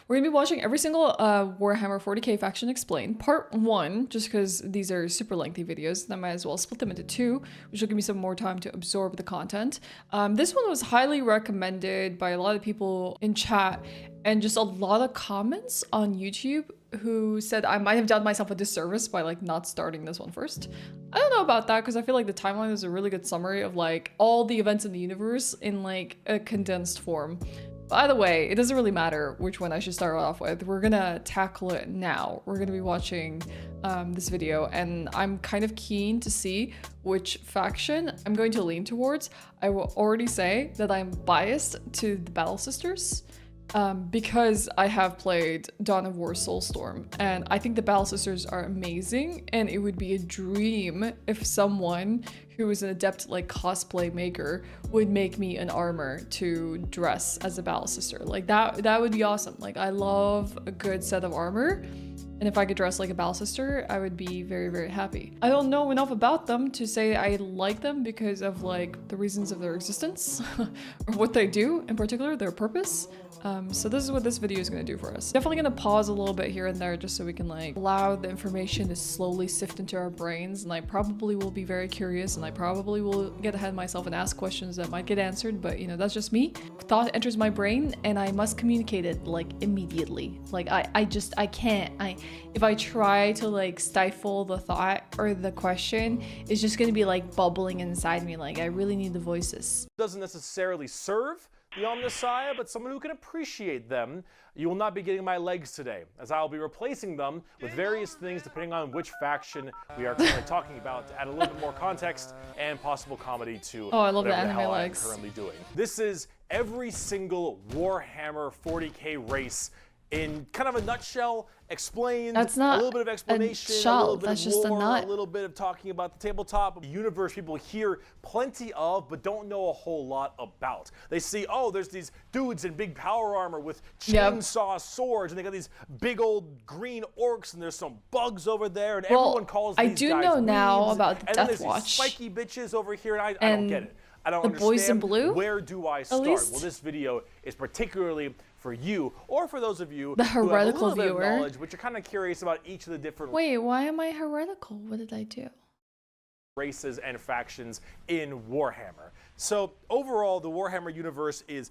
We're gonna be watching every single Warhammer 40k faction explained. Part 1, just because these are super lengthy videos, then I might as well split them into 2, which will give me some more time to absorb the content. This one was highly recommended by a lot of people in chat, and just a lot of comments on YouTube who said I might have done myself a disservice by like not starting this one first. I don't know about that because I feel like the timeline is a really good summary of like all the events in the universe in like a condensed form. By the way, it doesn't really matter which one I should start off with. We're gonna tackle it now. We're gonna be watching this video, and I'm kind of keen to see which faction I'm going to lean towards. I will already say that I'm biased to the Battle Sisters because I have played Dawn of War Soulstorm, and I think the Battle Sisters are amazing, and it would be a dream if someone who is an adept like cosplay maker would make me an armor to dress as a Battle Sister. Like that would be awesome. Like I love a good set of armor, and if I could dress like a Battle Sister, I would be very, very happy. I don't know enough about them to say I like them because of like the reasons of their existence or what they do in particular, their purpose. So this is what this video is going to do for us. Definitely going to pause a little bit here and there just so we can like allow the information to slowly sift into our brains, and I probably will be very curious, and I probably will get ahead of myself and ask questions that might get answered, but you know, that's just me. Thought enters my brain and I must communicate it like immediately. Like I can't. If I try to like stifle the thought or the question, it's just going to be like bubbling inside me. Like I really need the voices. Doesn't necessarily serve the Omnissiah, but someone who can appreciate them. You will not be getting my legs today, as I will be replacing them with various things depending on which faction we are currently talking about, to add a little bit more context and possible comedy to I love the whatever anime hell legs. I'm currently doing. This is every single Warhammer 40k race in kind of a nutshell, explained. That's not a little bit of explanation, a shell, a little bit that's of just a lore, nut. a little bit of talking about the tabletop, the universe people hear plenty of, but don't know a whole lot about. They see, oh, there's these dudes in big power armor with chainsaw swords, and they got these big old green orcs, and there's some bugs over there, and everyone calls these guys I do know now weebs, about the and then Death there's Watch. these spiky bitches over here, and I don't get it. I don't the understand. boys in blue, where do I start? Well, this video is particularly for you, or for those of you the who have a heretical little bit of viewer. knowledge, but you're kind of curious about each of the different Wait, why am I heretical? What did I do? races and factions in Warhammer. So overall, the Warhammer universe is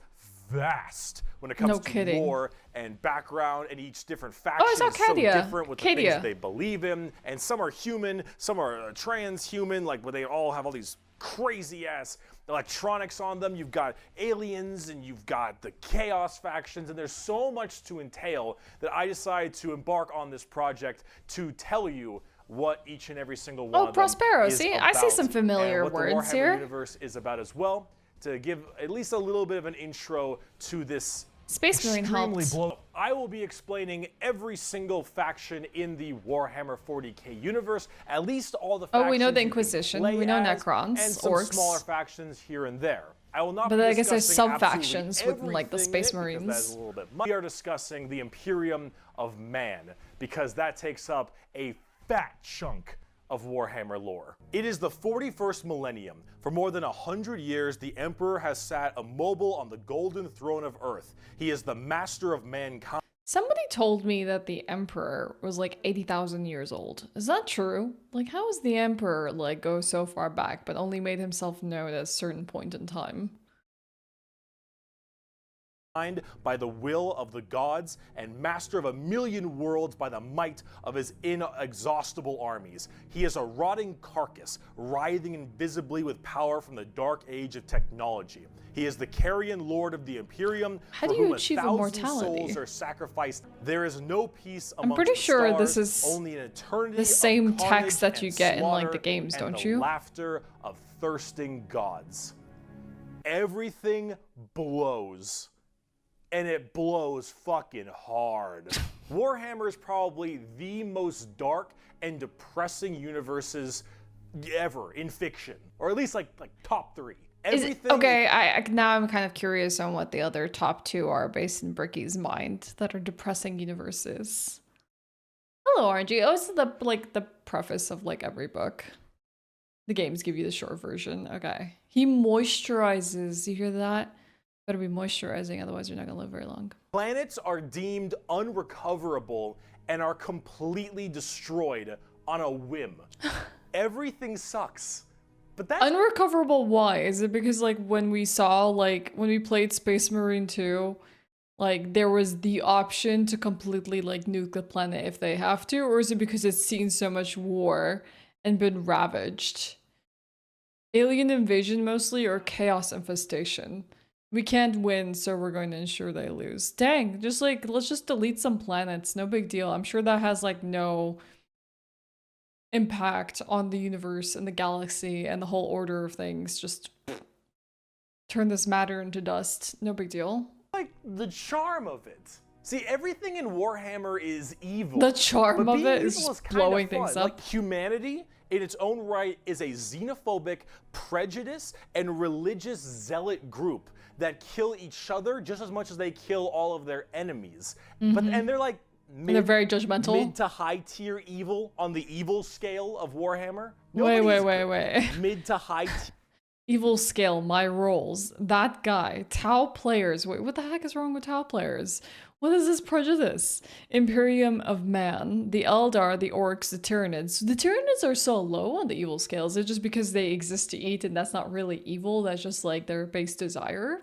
vast when it comes to lore and background, and each different faction is so different with the things they believe in, and some are human, some are transhuman, like where they all have all these crazy ass electronics on them. You've got aliens, and you've got the chaos factions, and there's so much to entail that I decided to embark on this project to tell you what each and every single one of them Prospero. is See, about, I see some familiar and words what the Warhammer here. universe is about as well, to give at least a little bit of an intro to this Space Marine helps. I will be explaining every single faction in the Warhammer 40k universe, at least all the factions. Oh, we know the Inquisition, we know Necrons, and some orcs. smaller factions here and there. I will not But be I guess there's discussing sub-factions absolutely within like the Space everything in it, because that is Marines. a little bit much. We are discussing the Imperium of Man, because that takes up a fat chunk of Warhammer lore. It is the 41st millennium. For more than 100 years, the Emperor has sat immobile on the golden throne of Earth. He is the master of mankind. Somebody told me that the Emperor was like 80,000 years old. Is that true? Like, how is the Emperor like go so far back, but only made himself known at a certain point in time? By the will of the gods, and master of 1,000,000 worlds by the might of his inexhaustible armies. He is a rotting carcass, writhing invisibly with power from the dark age of technology. He is the carrion lord of the Imperium, How for do you whom achieve 1,000 immortality? souls are sacrificed. There is no peace amongst I'm pretty the sure stars, this is only an eternity the same of text that carnage you and get in like slaughter the games, and don't the you? laughter of thirsting gods. Everything blows. And it blows fucking hard. Warhammer is probably the most dark and depressing universes ever in fiction, or at least like top 3. Everything. Okay, now I'm kind of curious on what the other top 2 are based in Bricky's mind that are depressing universes. Hello, RNG. Oh, it's the preface of like every book. The games give you the short version. Okay. He moisturizes. You hear that? Better be moisturizing, otherwise you're not gonna live very long. Planets are deemed unrecoverable and are completely destroyed on a whim. Everything sucks. But that's unrecoverable. Why? Is it because like when we saw like when we played Space Marine 2, like there was the option to completely like nuke the planet if they have to, or is it because it's seen so much war and been ravaged? Alien invasion mostly, or chaos infestation? We can't win, so we're going to ensure they lose. Dang, just like let's just delete some planets, no big deal. I'm sure that has like no impact on the universe and the galaxy and the whole order of things. Just turn this matter into dust, no big deal. Like the charm of it. See, everything in Warhammer is evil. The charm of it is just blowing things up. Like humanity in its own right is a xenophobic, prejudice, and religious zealot group that kill each other just as much as they kill all of their enemies. And they're like they're very judgmental. Mid to high tier evil on the evil scale of Warhammer. Wait. Mid to high tier. Evil scale, my roles. That guy. Tau players. Wait, what the heck is wrong with Tau players? What is this prejudice? Imperium of Man. The Eldar, the Orcs, the Tyranids. The Tyranids are so low on the evil scale. Is it just because they exist to eat and that's not really evil? That's just like their base desire?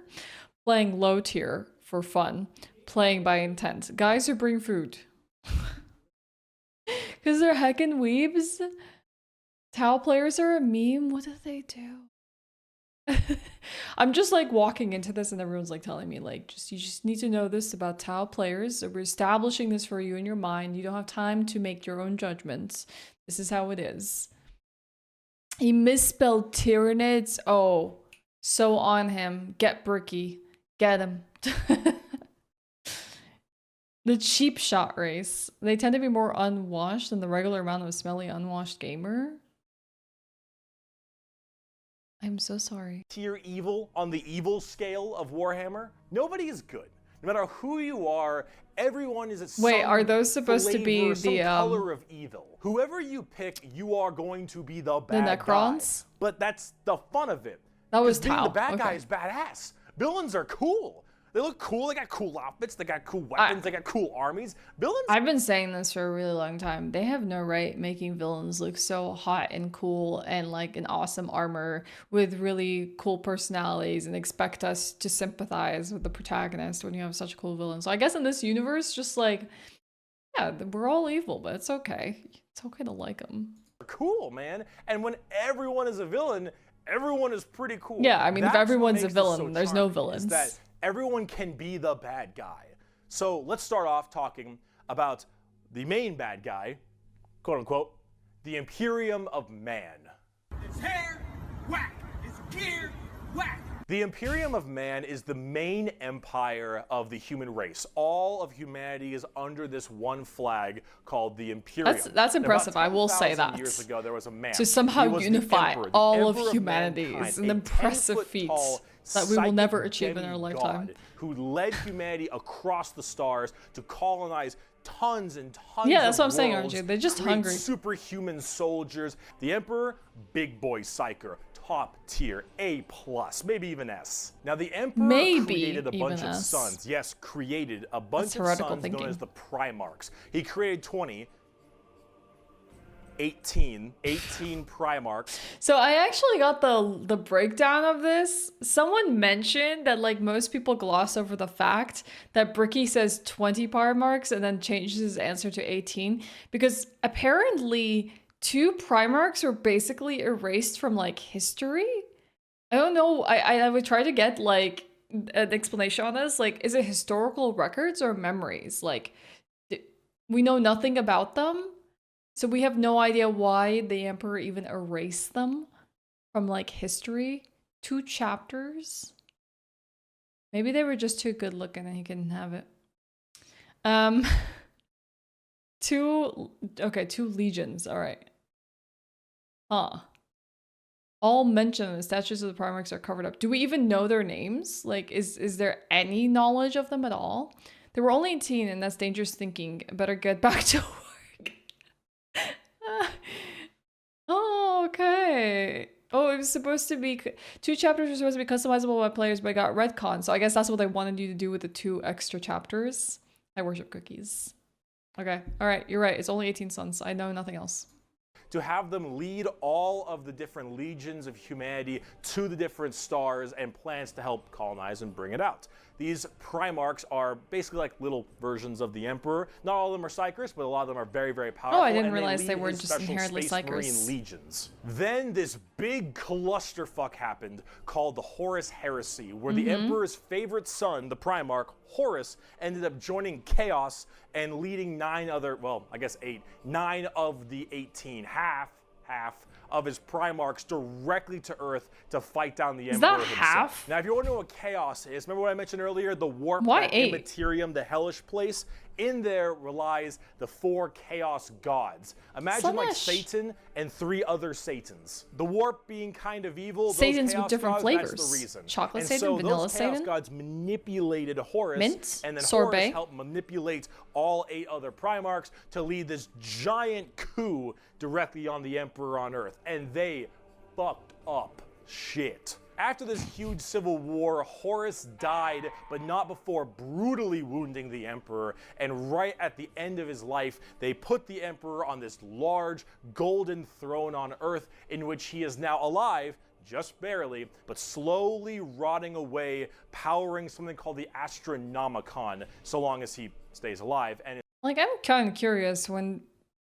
Playing low tier for fun. Playing by intent. Guys who bring food. Because they're heckin' weebs. Tau players are a meme. What do they do? I'm just like walking into this and everyone's like telling me like you just need to know this about Tau players. So we're establishing this for you in your mind. You don't have time to make your own judgments. This is how it is. He misspelled Tyranids. Oh, so on him. Get Bricky. Get him. The cheap shot race. They tend to be more unwashed than the regular amount of a smelly unwashed gamer. I'm so sorry. Tier evil on the evil scale of Warhammer. Nobody is good. No matter who you are, everyone is at Wait, are those supposed to be some the color of evil? Whoever you pick, you are going to be the bad Necrons? guy. But that's the fun of it. That was being Tau. The bad guy is badass. Villains are cool. They look cool. They got cool outfits. They got cool weapons. They got cool armies. Villains. I've been saying this for a really long time. They have no right making villains look so hot and cool and like an awesome armor with really cool personalities and expect us to sympathize with the protagonist when you have such a cool villain. So I guess in this universe, just like, yeah, we're all evil, but it's okay. It's okay to like them. Cool, man. And when everyone is a villain, everyone is pretty cool. Yeah, I mean, That's if everyone's a villain, so there's no villains. Is that everyone can be the bad guy. So let's start off talking about the main bad guy, quote unquote, the Imperium of Man. It's hair, whack. It's gear, whack. The Imperium of Man is the main empire of the human race. All of humanity is under this one flag called the Imperium. That's impressive. I will say that. Years ago, there was a man. To somehow unify all of humanity humanity is an impressive feat that we will never achieve in our lifetime. Who led humanity across the stars to colonize tons and tons Yeah, that's of what I'm saying, worlds, aren't you? They're just create hungry. Superhuman soldiers. The Emperor, big boy psyker. Top tier, A+, maybe even S. Now the Emperor created a bunch of sons. Yes, created a bunch of sons known as the Primarchs. He created 18 Primarchs. So I actually got the breakdown of this. Someone mentioned that like most people gloss over the fact that Bricky says 20 Primarchs and then changes his answer to 18 because apparently 2 Primarchs were basically erased from like history. I don't know. I would try to get like an explanation on this. Like, is it historical records or memories? Like, we know nothing about them. So we have no idea why the Emperor even erased them from like history. 2 chapters. Maybe they were just too good looking and he couldn't have it. 2 legions. All right. All mention of the statues of the Primarchs are covered up. Do we even know their names? Like, is there any knowledge of them at all? They were only 18 and that's dangerous thinking. Better get back to work. Oh, okay. Oh, it was supposed to be 2 chapters were supposed to be customizable by players, but I got retcon. So I guess that's what they wanted you to do with the 2 extra chapters. I worship cookies. Okay, all right, you're right. It's only 18 suns. I know nothing else. To have them lead all of the different legions of humanity to the different stars and plans to help colonize and bring it out. These Primarchs are basically like little versions of the Emperor. Not all of them are Psychers, but a lot of them are very, very powerful. Oh, I didn't realize they weren't just inherently Space Psychers. Marine legions. Then this big clusterfuck happened called the Horus Heresy, where the Emperor's favorite son, the Primarch, Horus, ended up joining Chaos and leading 9 other, well, I guess 8, 9 of the 18, half of his Primarchs directly to Earth to fight down the Emperor himself. Half? Now, if you want to know what Chaos is, remember what I mentioned earlier? The warp, Why that 8? Immaterium, the hellish place? In there relies the 4 Chaos gods. Imagine like Satan and 3 other Satans. The warp being kind of evil. Satans those Chaos with different gods, flavors. That's the reason. Chocolate and Satan, so vanilla those Chaos Satan? gods manipulated Horus, Mint? and then Sorbet? Horus helped manipulate all 8 other Primarchs to lead this giant coup directly on the Emperor on Earth. And they fucked up shit. After this huge civil war, Horus died, but not before brutally wounding the Emperor. And right at the end of his life, they put the Emperor on this large golden throne on Earth, in which he is now alive, just barely, but slowly rotting away, powering something called the Astronomicon, so long as he stays alive. And like, I'm kind of curious, when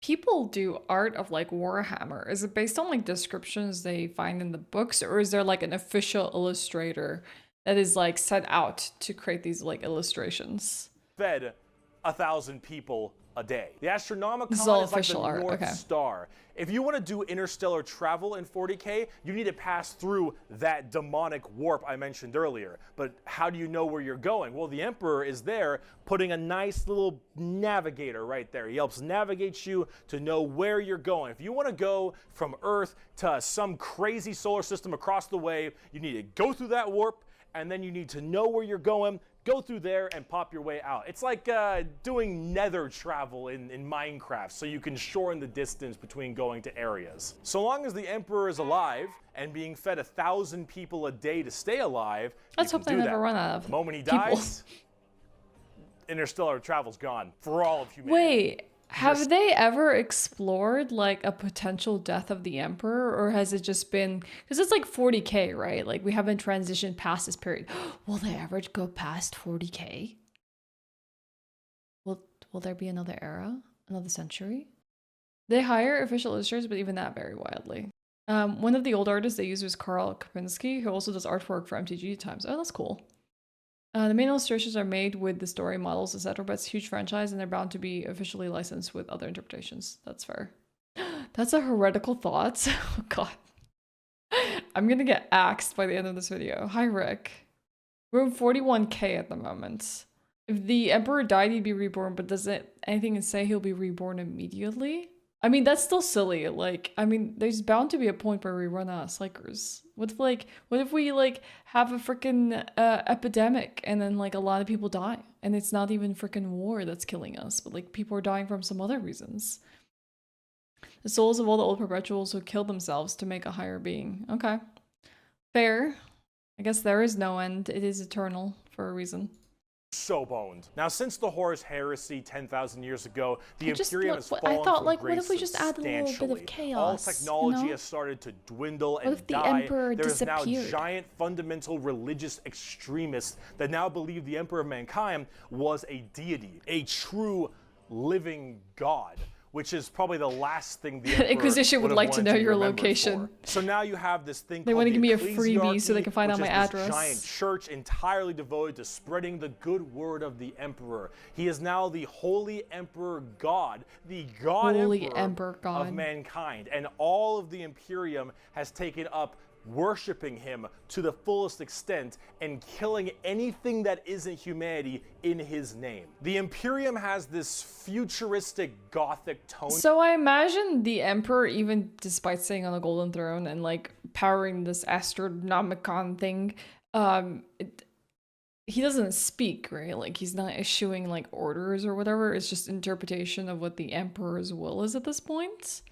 people do art of like Warhammer, is it based on like descriptions they find in the books, or is there like an official illustrator that is like set out to create these like illustrations? fed 1,000 people a day. The Astronomicon is all is like official the art, North okay. Star. If you want to do interstellar travel in 40k, you need to pass through that demonic warp I mentioned earlier. But how do you know where you're going? Well, the Emperor is there putting a nice little navigator right there. He helps navigate you to know where you're going. If you want to go from Earth to some crazy solar system across the way, you need to go through that warp, and then you need to know where you're going, go through there and pop your way out. It's like doing nether travel in Minecraft, so you can shorten the distance between going to areas. So long as the Emperor is alive and being fed 1,000 people a day to stay alive, Let's hope they never run out of The moment he people. dies, interstellar travel's gone for all of humanity. Wait, have they ever explored like a potential death of the Emperor, or has it just been, because it's like 40k, right? Like we haven't transitioned past this period. Will they ever go past 40k? Will there be another era, another century? They hire official illustrators, but even that vary wildly. One of the old artists they used was Karl Kapinski, who also does artwork for MTG Times. Oh, that's cool. The main illustrations are made with the story models, etc., but it's a huge franchise and they're bound to be officially licensed with other interpretations. That's fair. That's a heretical thought. Oh god. I'm gonna get axed by the end of this video. Hi Rick. We're in 41k at the moment. If the Emperor died, he'd be reborn, but does it anything say he'll be reborn immediately? I mean, that's still silly. Like, I mean, there's bound to be a point where we run out of Psychers. What if we like have a freaking epidemic and then like a lot of people die and it's not even freaking war that's killing us, but like people are dying from some other reasons. The souls of all the old perpetuals who killed themselves to make a higher being. Okay. Fair. I guess there is no end. It is eternal for a reason. So boned. Now, since the Horus Heresy 10,000 years ago, the Imperium has fallen I thought, from like, what grace if we just add a little bit of substantially. chaos? All technology you know? has started to dwindle What and if the die. Emperor There is now disappeared? giant fundamental religious extremists that now believe the Emperor of Mankind was a deity, a true living god, which is probably the last thing the Emperor Inquisition would have like to wanted know be your remembered location. for. So now you have this thing They called want to the give me a freebie so they Ecclesiarchy, can find out which my is this address. giant church entirely devoted to spreading the good word of the Emperor. He is now the Holy Emperor God, the God Holy Emperor Emperor God. of mankind. And all of the Imperium has taken up worshiping him to the fullest extent and killing anything that isn't humanity in his name. The Imperium has this futuristic gothic tone. So I imagine the Emperor, even despite sitting on a golden throne and like powering this Astronomicon thing, he doesn't speak, right? Like he's not issuing like orders or whatever. It's just interpretation of what the Emperor's will is at this point.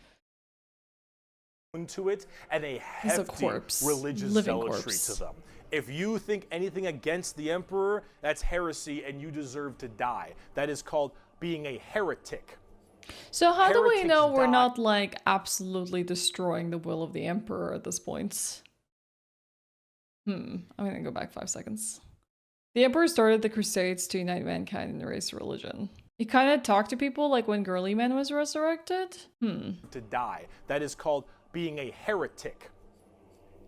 to it and a hefty religious zealotry to them. If you think anything against the Emperor, that's heresy and you deserve to die. That is called being a heretic. So how do we know we're not like absolutely destroying the will of the Emperor at this point? I'm gonna go back 5 seconds. The Emperor started the Crusades to unite mankind and erase religion. He kind of talked to people like when Girly Man was resurrected? To die. That is called being a heretic.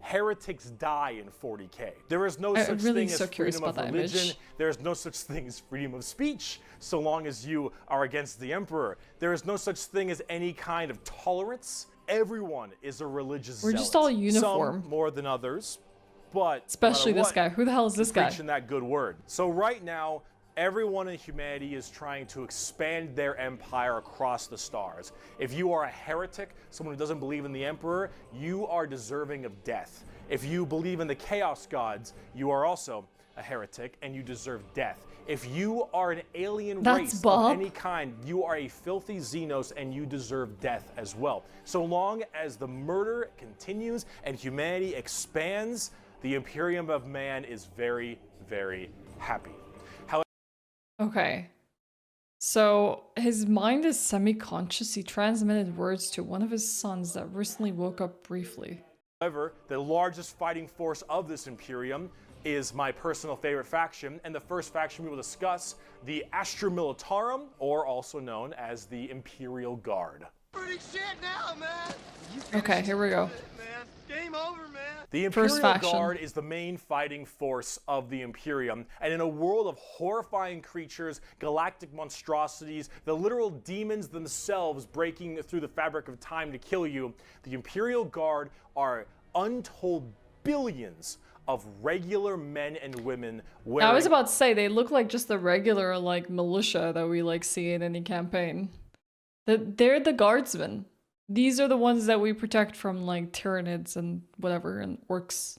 Heretics die in 40k. There is no such thing as freedom of religion. There is no such thing as freedom of speech, so long as you are against the Emperor. There is no such thing as any kind of tolerance. Everyone is a religious zealot. We're just all uniform. Some more than others, but especially this guy. Who the hell is this guy? Preaching that good word. So right now, everyone in humanity is trying to expand their empire across the stars. If you are a heretic, someone who doesn't believe in the Emperor, you are deserving of death. If you believe in the Chaos Gods, you are also a heretic and you deserve death. If you are an alien race of any kind, you are a filthy Xenos and you deserve death as well. So long as the murder continues and humanity expands, the Imperium of Man is very, very happy. Okay, so his mind is semi-conscious. He transmitted words to one of his sons that recently woke up briefly. However, the largest fighting force of this Imperium is my personal favorite faction, and the first faction we will discuss, the Astra Militarum, or also known as the Imperial Guard. Pretty shit now, man. Okay, here we go. Game over, man. The Imperial Guard is the main fighting force of the Imperium, and in a world of horrifying creatures, galactic monstrosities, the literal demons themselves breaking through the fabric of time to kill you, the Imperial Guard are untold billions of regular men and women wearing... I was about to say, they look like just the regular, like, militia that we, like, see in any campaign. They're the guardsmen. These are the ones that we protect from, like, Tyranids and whatever, and orcs.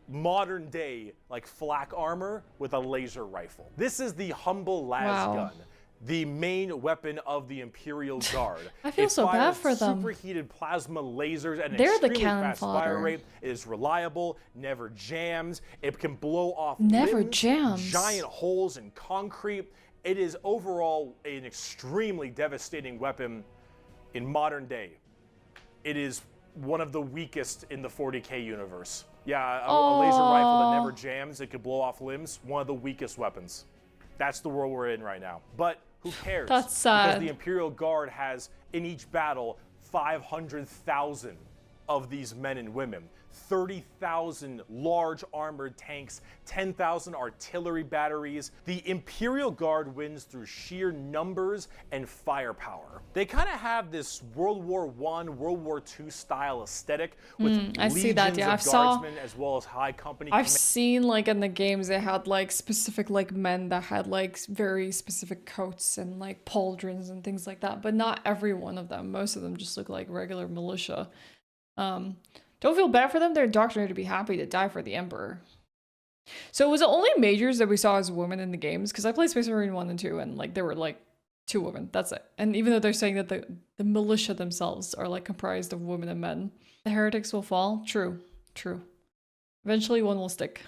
Modern day, like, flak armor with a laser rifle. This is the humble las gun, the main weapon of the Imperial Guard. I feel so bad for them. Superheated plasma lasers and they're extremely the cannon fast fodder. fire rate. It is reliable, never jams. It can blow off giant holes in concrete. It is overall an extremely devastating weapon in modern day. It is one of the weakest in the 40k universe. Yeah, a laser rifle that never jams, it could blow off limbs, one of the weakest weapons. That's the world we're in right now. But who cares? That's sad. Because the Imperial Guard has, in each battle, 500,000 of these men and women. 30,000 large armored tanks, 10,000 artillery batteries. The Imperial Guard wins through sheer numbers and firepower. They kind of have this World War I, World War II style aesthetic with legions of guardsmen as well as high company. I've seen like in the games they had like specific like men that had like very specific coats and like pauldrons and things like that, but not every one of them. Most of them just look like regular militia. Don't feel bad for them. They're indoctrinated to be happy to die for the Emperor. So was it only majors that we saw as women in the games? Because I played Space Marine 1 and 2 and like there were like 2 women. That's it. And even though they're saying that the militia themselves are like comprised of women and men. The heretics will fall. True. True. Eventually one will stick.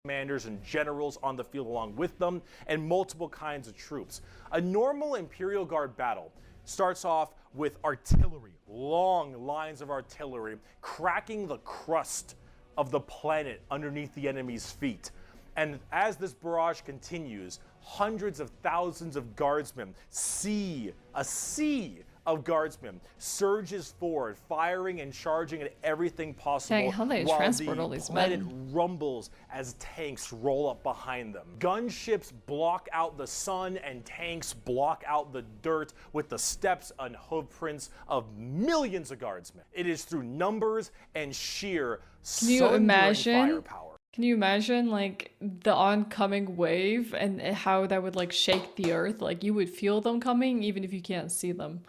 Commanders and generals on the field along with them, and multiple kinds of troops. A normal Imperial Guard battle starts off with artillery, long lines of artillery, cracking the crust of the planet underneath the enemy's feet. And as this barrage continues, hundreds of thousands of guardsmen, a sea of guardsmen surges forward, firing and charging at everything possible, how they while transport the all these planet men. rumbles as tanks roll up behind them. Gunships block out the sun and tanks block out the dirt with the steps and hoof prints of millions of guardsmen. It is through numbers and sheer firepower. Can you imagine like the oncoming wave and how that would like shake the earth? Like you would feel them coming even if you can't see them.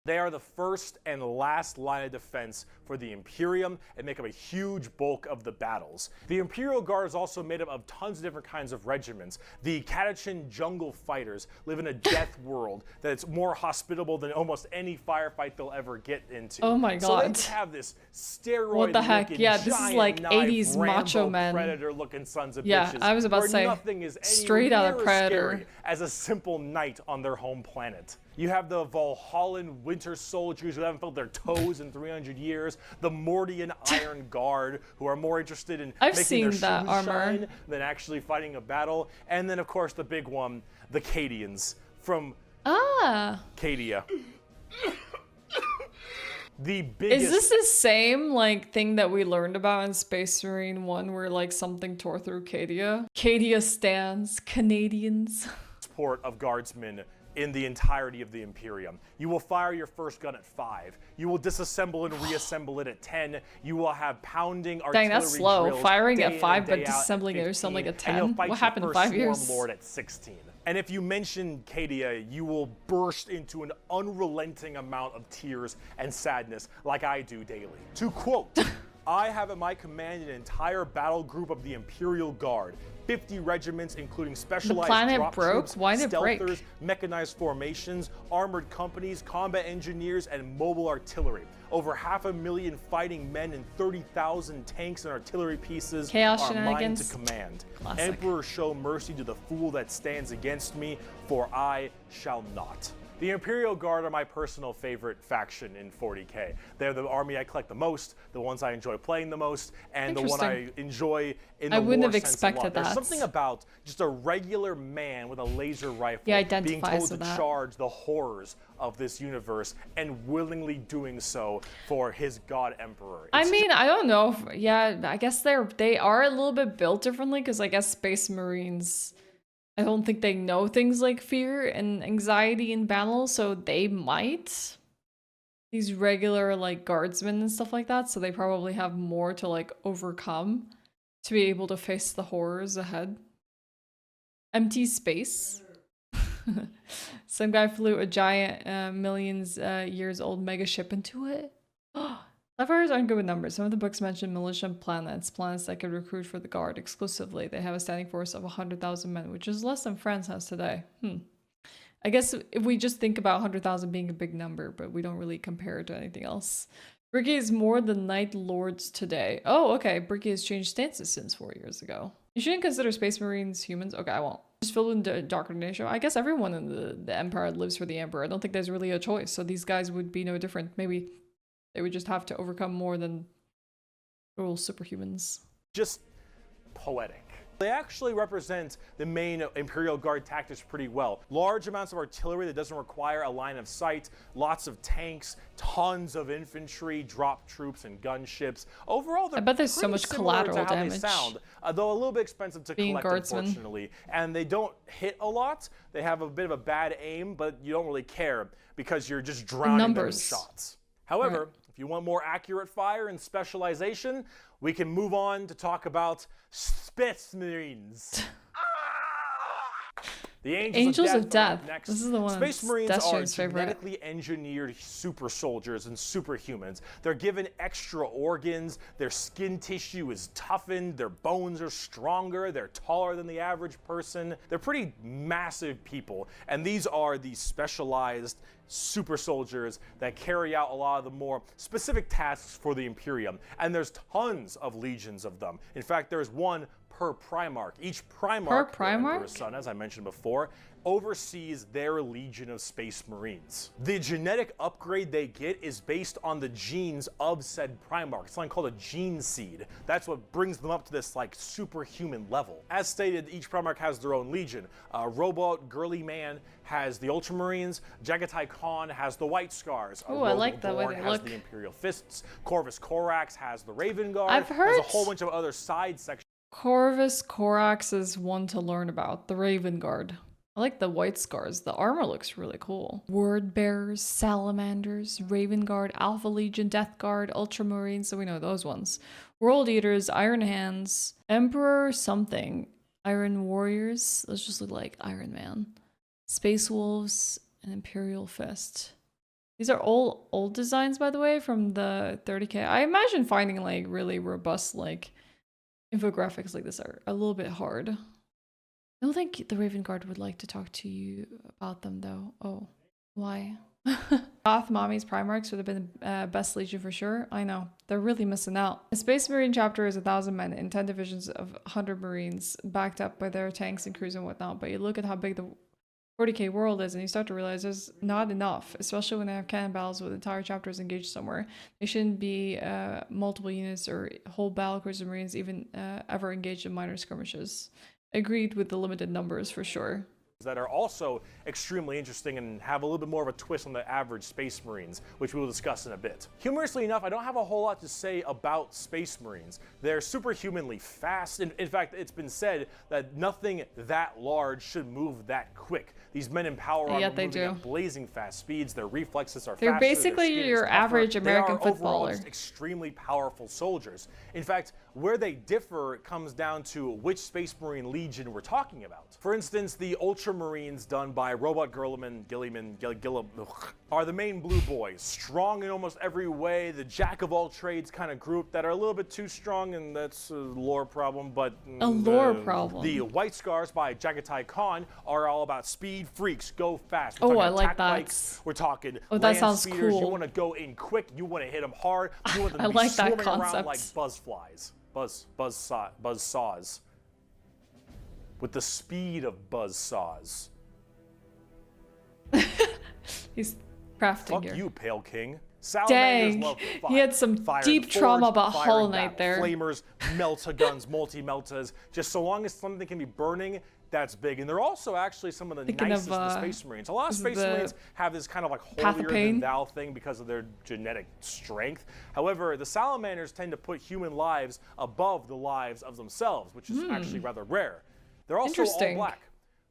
They are the first and last line of defense for the Imperium and make up a huge bulk of the battles. The Imperial Guard is also made up of tons of different kinds of regiments. The Catachin Jungle Fighters live in a death world that's more hospitable than almost any firefight they'll ever get into. Oh my So they god. just have this steroid What the heck? looking, Yeah, this is like giant 80s knife, macho Rambo men. Predator looking sons of Yeah, bitches. I was about to say, nothing is straight out of near as Predator. scary as a simple knight on their home planet. You have the Valhallan Winter Soldiers who haven't felt their toes in 300 years. The Mordian Iron Guard who are more interested in making their shoes shine than actually fighting a battle. And then, of course, the big one, the Cadians from Cadia. The biggest... Is this the same like thing that we learned about in Space Marine 1 where like something tore through Cadia? Cadia stands, Canadians. Support of guardsmen in the entirety of the Imperium. You will fire your first gun at 5. You will disassemble and reassemble it at 10. You will have pounding artillery Dang, that's slow. drills Firing at day 5 in but and day out disassembling it or something at 10? What happened in 5 years? Swarm Lord at 16. And if you mention Cadia, you will burst into an unrelenting amount of tears and sadness like I do daily. To quote, I have at my command an entire battle group of the Imperial Guard, 50 regiments including specialized drop troops, stealthers, mechanized formations, armored companies, combat engineers, and mobile artillery. Over 500,000 fighting men and 30,000 tanks and artillery pieces Chaos are mine to shenanigans. command. Classic. Emperor, show mercy to the fool that stands against me, for I shall not. The Imperial Guard are my personal favorite faction in 40k. They're the army I collect the most, the ones I enjoy playing the most, and the one I enjoy in the I wouldn't have sense expected a lot. There's that. something about just a regular man with a laser rifle being identifies told to with that. charge the horrors of this universe and willingly doing so for his god emperor. I mean, I don't know. Yeah, I guess they are a little bit built differently because I guess Space Marines, I don't think they know things like fear and anxiety in battle, so they might. These regular like guardsmen and stuff like that, so they probably have more to like overcome to be able to face the horrors ahead. Empty space. Some guy flew a giant millions years old mega ship into it. Leftovers aren't good with numbers. Some of the books mention militia planets that could recruit for the guard exclusively. They have a standing force of 100,000 men, which is less than France has today. I guess if we just think about 100,000 being a big number, but we don't really compare it to anything else. Bricky is more than Night Lords today. Oh, okay. Bricky has changed stances since 4 years ago. You shouldn't consider Space Marines humans. Okay, I won't. Just filled in the Dark Nation. I guess everyone in the Empire lives for the Emperor. I don't think there's really a choice. So these guys would be no different. Maybe they would just have to overcome more than little superhumans. Just poetic. They actually represent the main Imperial Guard tactics pretty well. Large amounts of artillery that doesn't require a line of sight, lots of tanks, tons of infantry, drop troops, and gunships. Overall, they're I bet there's so much collateral to how damage. they sound, though a little bit expensive to collect, unfortunately. And they don't hit a lot. They have a bit of a bad aim, but you don't really care because you're just drowning them in shots. However, if you want more accurate fire and specialization, we can move on to talk about Space Marines. The Angels of Death. Next. This is the one. Space Marines are genetically engineered super soldiers and superhumans. They're given extra organs, their skin tissue is toughened, their bones are stronger, they're taller than the average person. They're pretty massive people, and these are the specialized super soldiers that carry out a lot of the more specific tasks for the Imperium. And there's tons of legions of them. In fact, there's one per Primarch. Each Primarch, the Emperor's son, as I mentioned before, oversees their legion of Space Marines. The genetic upgrade they get is based on the genes of said Primarch. It's something called a gene seed. That's what brings them up to this like superhuman level. As stated, each Primarch has their own legion. Robot Girly Man has the Ultramarines. Jagatai Khan has the White Scars. Ooh, I like the way they has look. the Imperial Fists. Corvus Corax has the Raven Guard. I've heard There's a whole bunch of other side sections. Corvus Corax is one to learn about. The Raven Guard. I like the White Scars. The armor looks really cool. Word Bearers, Salamanders, Raven Guard, Alpha Legion, Death Guard, Ultramarines, so we know those ones. World Eaters, Iron Hands, Emperor something, Iron Warriors, those just look like Iron Man. Space Wolves, and Imperial Fist. These are all old designs, by the way, from the 30k. I imagine finding like really robust like infographics like this are a little bit hard. I don't think the Raven Guard would like to talk to you about them though. Oh, why? Goth Mommy's Primarchs would have been the best legion for sure. I know, they're really missing out. The Space Marine chapter is 1,000 men in 10 divisions of 100 Marines backed up by their tanks and crews and whatnot. But you look at how big the 40k world is and you start to realize there's not enough, especially when they have cannon battles with entire chapters engaged somewhere. They shouldn't be multiple units or whole battle cruiser Marines even ever engaged in minor skirmishes. Agreed with the limited numbers for sure. That are also extremely interesting and have a little bit more of a twist on the average Space Marines, which we will discuss in a bit. Humorously enough, I don't have a whole lot to say about Space Marines. They're superhumanly fast. In fact, it's been said that nothing that large should move that quick. These men in power are moving at blazing fast speeds. Their reflexes are faster. They're basically your average American footballer. Overall just extremely powerful soldiers. In fact, where they differ comes down to which Space Marine Legion we're talking about. For instance, the Ultramarines done by Robot Gilliman are the main blue boys, strong in almost every way, the jack of all trades kind of group that are a little bit too strong, and that's a lore problem, but the White Scars by Jagatai Khan are all about speed freaks, go fast. Oh, I like that. Bikes. We're talking that sounds speeders. cool. You want to go in quick, you want to hit them hard, you want them I to be like swarming that concept. around like buzz flies. Buzz saws. With the speed of buzz saws. He's crafting Fuck here. you, Pale King. Dang, he had some deep trauma about Hollow Knight there. Flamers, melta-guns, multi-meltas. Just so long as something can be burning, that's big. And they're also actually some of the nicest of the Space Marines. A lot of Space Marines have this kind of like holier-than-thou thing because of their genetic strength. However, the Salamanders tend to put human lives above the lives of themselves, which is actually rather rare. They're also all black,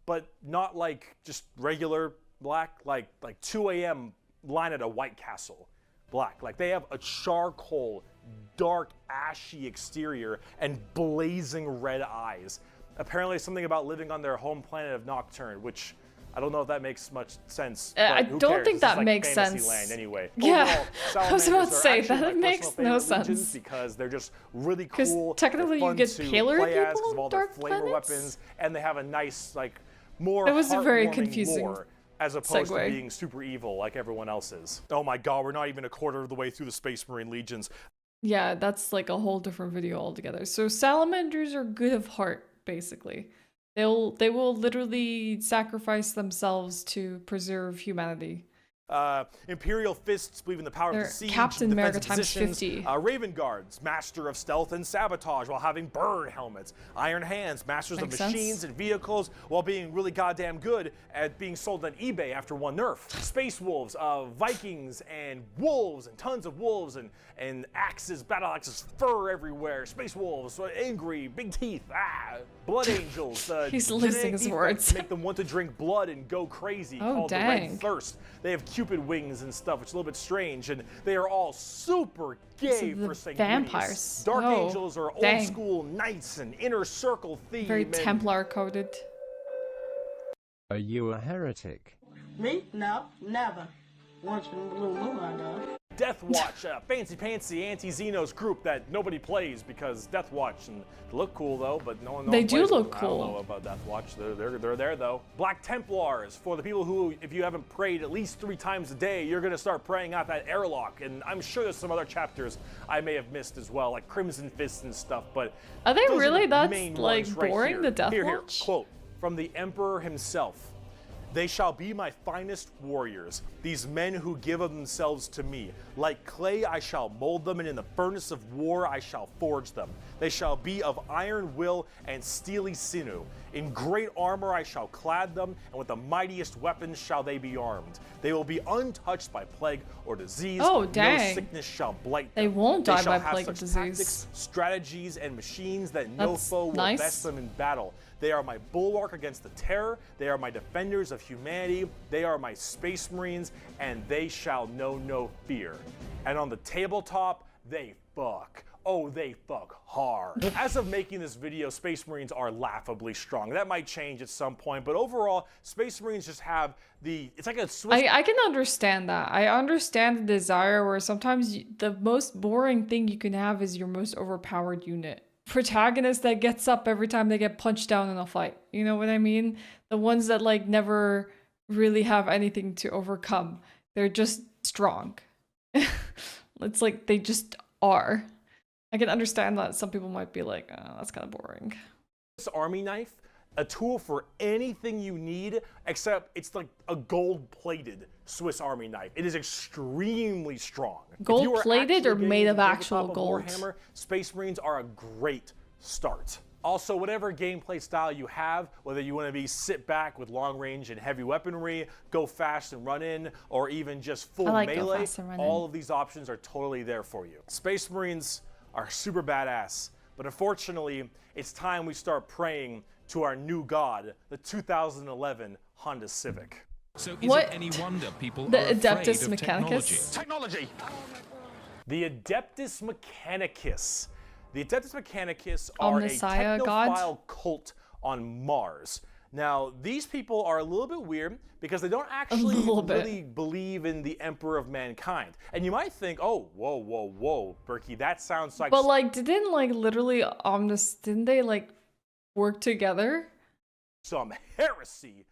but not like just regular black, like 2 a.m. line at a White Castle black. Like they have a charcoal, dark, ashy exterior and blazing red eyes. Apparently something about living on their home planet of Nocturne, which I don't know if that makes much sense. I don't think that makes sense. Land anyway. Yeah, overall, I was about to say that makes no sense because they're just really cool. Technically, you get paler people of all dark their flamer weapons, and they have a nice, like, more. It was a very confusing lore, as opposed to being super evil like everyone else is. Oh my God, we're not even a quarter of the way through the Space Marine Legions. Yeah, that's like a whole different video altogether. So salamanders are good of heart, basically. They will literally sacrifice themselves to preserve humanity. Imperial Fists believe in the power of the siege. Captain America times 50. Raven Guards, master of stealth and sabotage while having bird helmets. Iron Hands, masters of machines and vehicles while being really goddamn good at being sold on eBay after one nerf. Space Wolves, Vikings and wolves and tons of wolves and axes, battle axes, fur everywhere. Space Wolves, angry, big teeth. Blood Angels. He's listing his words. Make them want to drink blood and go crazy. Called dang. the Red Thirst. They have Cupid wings and stuff, which is a little bit strange, and they are all super gay for sanguinius. Vampires. Dark Angels are old school knights and inner circle thieves. Very Templar coded. Are you a heretic? Me? No, never. Once in a blue moon, I know. Death Watch, a fancy anti-Xenos group that nobody plays because Death Watch, and they look cool though, but no one They do plays look them. cool. I don't know about Death Watch. They're there though. Black Templars, for the people who, if you haven't prayed at least 3 times a day, you're gonna start praying out that airlock, and I'm sure there's some other chapters I may have missed as well, like Crimson Fists and stuff. But are they really that like boring? Right the Death here, Watch? Quote from the Emperor himself. They shall be my finest warriors, these men who give of themselves to me. Like clay I shall mold them, and in the furnace of war I shall forge them. They shall be of iron will and steely sinew. In great armor I shall clad them, and with the mightiest weapons shall they be armed. They will be untouched by plague or disease. Oh, dang. No sickness shall blight them. They won't die shall by have plague or such disease. Tactics, strategies, and machines that no That's foe will nice. best them in battle. They are my bulwark against the terror. They are my defenders of humanity. They are my Space Marines, and they shall know no fear. And on the tabletop, they fuck. oh, they fuck hard. As of making this video, Space Marines are laughably strong. That might change at some point, but overall, Space Marines just have it's like a Swiss. I can understand that. I understand the desire where sometimes the most boring thing you can have is your most overpowered unit. Protagonist that gets up every time they get punched down in a fight. You know what I mean? The ones that like never really have anything to overcome. They're just strong. It's like they just are. I can understand that some people might be like, oh, that's kind of boring. This army knife, a tool for anything you need, except it's like a gold-plated Swiss Army knife. It is extremely strong. Gold-plated or made of actual gold? Warhammer, Space Marines are a great start. Also, whatever gameplay style you have, whether you want to be sit back with long range and heavy weaponry, go fast and run in, or even just full melee, all of these options are totally there for you. Space Marines are super badass, but unfortunately, it's time we start praying to our new god, the 2011 Honda Civic. So is it any wonder people the are Adeptus afraid of Mechanicus? Technology! The Adeptus Mechanicus. The Adeptus Mechanicus are a technophile cult on Mars. Now, these people are a little bit weird because they don't actually really believe in the Emperor of Mankind. And you might think, oh, whoa, Bricky, that sounds like... But like, didn't like literally didn't they like work together? Some heresy.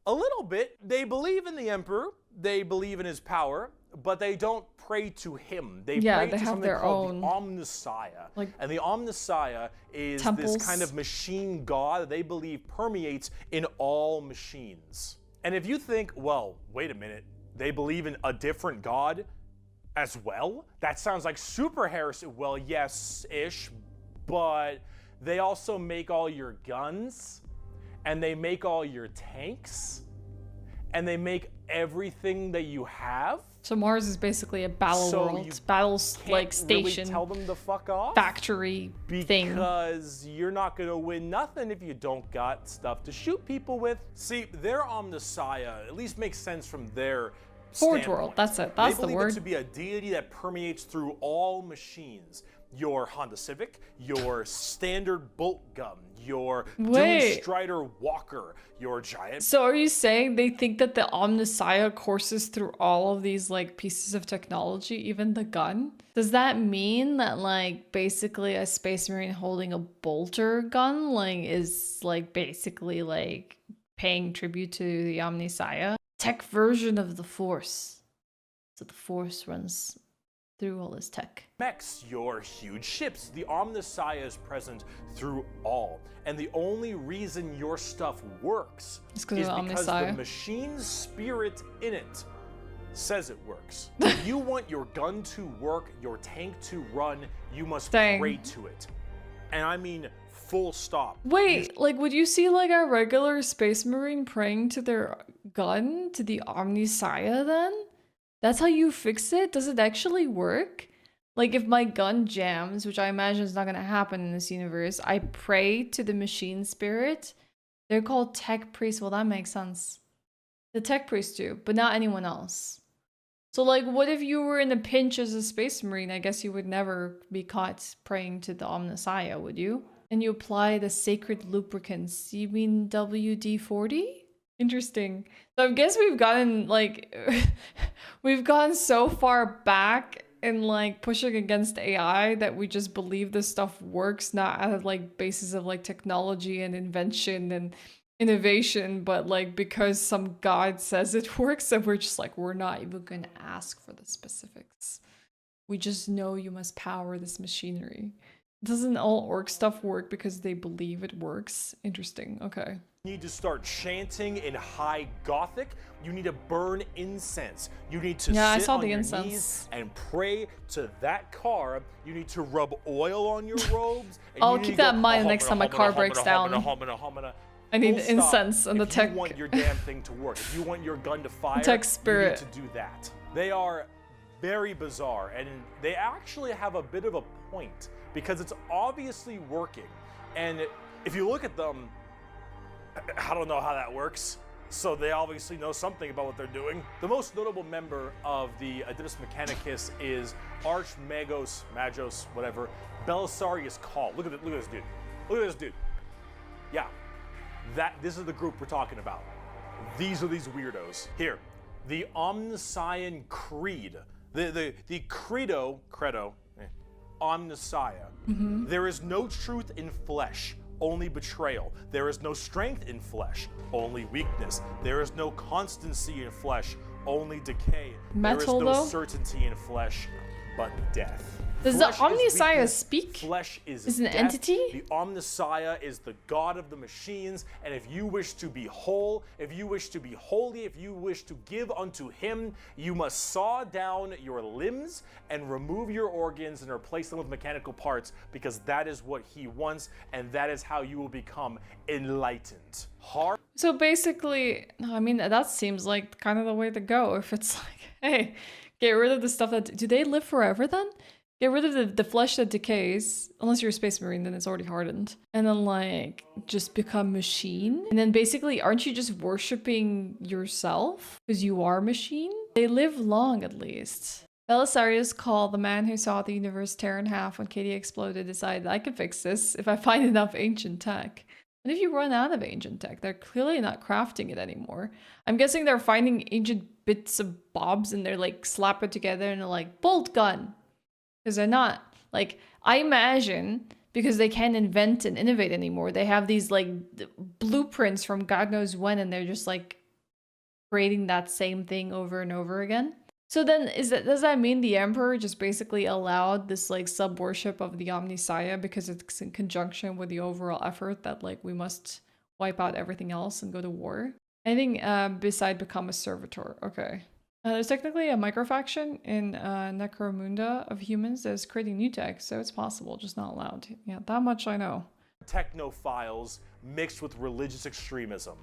A little bit. They believe in the Emperor, they believe in his power, but they don't pray to him. They pray to something called the Omnissiah. And the Omnissiah is this kind of machine god that they believe permeates in all machines. And if you think, well, wait a minute, they believe in a different god as well? That sounds like super heresy. Well, yes-ish, but they also make all your guns, and they make all your tanks, and they make everything that you have. So Mars is basically a battle world, like station, really tell them to fuck off, factory thing. Because you're not gonna win nothing if you don't got stuff to shoot people with. See, their Omnissiah at least makes sense from their Forge World. That's it. That's the word. They believe it to be a deity that permeates through all machines. Your Honda Civic, your standard bolt gun, your Doom Strider Walker, your giant... So are you saying they think that the Omnissiah courses through all of these like pieces of technology, even the gun? Does that mean that like basically a Space Marine holding a bolter gun like is like basically like paying tribute to the Omnissiah? Tech version of the Force. So the Force runs through all this tech. Mechs, your huge ships. The Omnissiah is present through all. And the only reason your stuff works is because the machine's spirit in it says it works. If you want your gun to work, your tank to run, you must pray to it. And I mean full stop. Wait, like would you see like a regular Space Marine praying to their gun, to the Omnissiah then? That's how you fix it? Does it actually work? Like if my gun jams, which I imagine is not going to happen in this universe, I pray to the machine spirit. They're called tech priests. Well, that makes sense. The tech priests do, but not anyone else. So like what if you were in a pinch as a Space Marine? I guess you would never be caught praying to the Omnissiah, would you? And you apply the sacred lubricants. You mean WD-40? Interesting. So I guess we've gotten like we've gone so far back in like pushing against AI that we just believe this stuff works, not at like basis of like technology and invention and innovation, but like because some god says it works, and we're just like, we're not even gonna ask for the specifics. We just know you must power this machinery. Doesn't all orc stuff work because they believe it works? Interesting. Okay. You need to start chanting in high Gothic. You need to burn incense. You need to sit on your knees and pray to that car. You need to rub oil on your robes. I'll keep that in mind next time my car breaks down. I need incense and the tech. If you want your damn thing to work, if you want your gun to fire, tech spirit. You need to do that. They are very bizarre, and they actually have a bit of a point because it's obviously working. And if you look at them, I don't know how that works. So they obviously know something about what they're doing. The most notable member of the Adeptus Mechanicus is Archmagos, Magos, whatever, Belisarius Call. Look at this dude. Look at this dude. Yeah, this is the group we're talking about. These are these weirdos. Here, the Omnissian Creed. The credo, Omnissiah. There is no truth in flesh, only betrayal. There is no strength in flesh, only weakness. There is no constancy in flesh, only decay. Metal, there is no though? certainty in flesh, but death. Does Flesh the is Omnissiah weakness, speak? Flesh is an death. entity? The Omnissiah is the god of the machines, and if you wish to be whole, if you wish to be holy, if you wish to give unto him, you must saw down your limbs and remove your organs and replace them with mechanical parts, because that is what he wants, and that is how you will become enlightened. Hard. So basically, I mean, that seems like kind of the way to go. If it's like, hey, get rid of the stuff that... Do they live forever then? Get rid of the flesh that decays, unless you're a space marine, then it's already hardened. And then like, just become machine. And then basically, aren't you just worshipping yourself? Because you are machine? They live long at least. Belisarius Call, the man who saw the universe tear in half when Katie exploded, decided I can fix this if I find enough ancient tech. And if you run out of ancient tech, they're clearly not crafting it anymore. I'm guessing they're finding ancient bits of bobs and they're like slap it together and they're like, bolt gun. Because they're not. Like, I imagine, because they can't invent and innovate anymore, they have these, like, blueprints from God knows when, and they're just, like, creating that same thing over and over again. So then, does that mean the Emperor just basically allowed this, like, sub-worship of the Omnissiah because it's in conjunction with the overall effort that, like, we must wipe out everything else and go to war? Anything beside become a servitor. Okay. There's technically a microfaction in Necromunda of humans that is creating new tech, so it's possible, just not allowed. Yeah, that much I know. Technophiles mixed with religious extremism.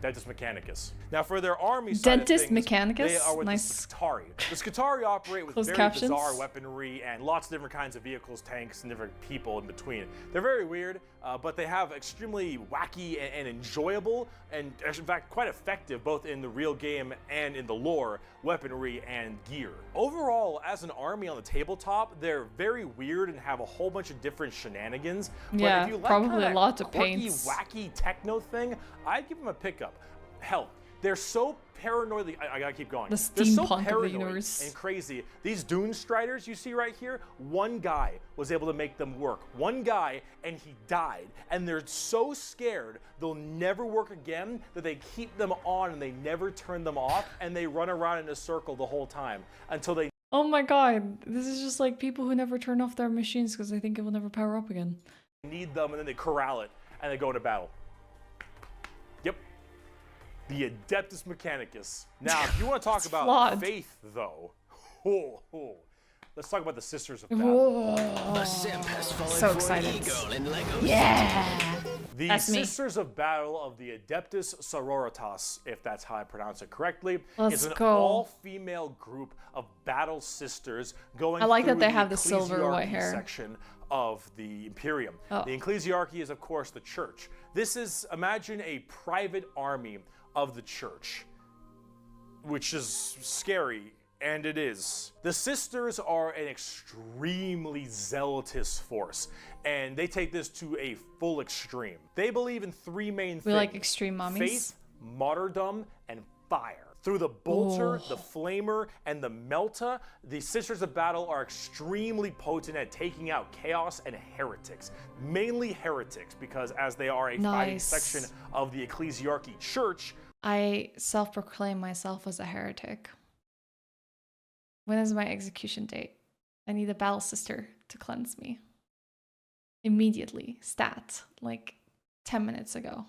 Dentus Mechanicus. Now for their army side of Dentus things, Mechanicus? they are with Nice. the Scutari. The Scutari operate with Closed very captions. bizarre weaponry and lots of different kinds of vehicles, tanks, and different people in between. They're very weird, but they have extremely wacky and enjoyable, and in fact quite effective both in the real game and in the lore, weaponry and gear. Overall, as an army on the tabletop, they're very weird and have a whole bunch of different shenanigans. Yeah, but if you like probably kinda a lot of quirky, paints. wacky techno thing, I'd give them a pickup. Hell, they're so paranoid. I gotta keep going. The They're so steampunk of the paranoid universe. and crazy. These Dune Striders you see right here, one guy was able to make them work. One guy, and he died. And they're so scared they'll never work again that they keep them on and they never turn them off, and they run around in a circle the whole time until they Oh my god, this is just like people who never turn off their machines because they think it will never power up again. need them, and then they corral it and they go into battle. Yep. The Adeptus Mechanicus. Now, if you want to talk about flawed. faith, though, let's talk about the Sisters of Battle. Whoa. Simp has fallen So for excited. an e-girl in Lego. Yeah. The That's me. Sisters of Battle of the Adeptus Sororitas, if that's how I pronounce it correctly, Let's is an go. all-female group of battle sisters going I like that through they have the silver white ecclesiarchy hair. section of the Imperium. Oh. The ecclesiarchy is, of course, the church. This is, imagine a private army of the church, which is scary. And it is. The sisters are an extremely zealotous force, and they take this to a full extreme. They believe in three main things. We like extreme mommies. Faith, martyrdom, and fire. Through the bolter, the flamer, and the melta, the Sisters of Battle are extremely potent at taking out chaos and heretics. Mainly heretics, because as they are a fighting Nice. section of the ecclesiarchy church, I self-proclaim myself as a heretic. When is my execution date? I need a battle sister to cleanse me. Immediately. Stat. Like 10 minutes ago.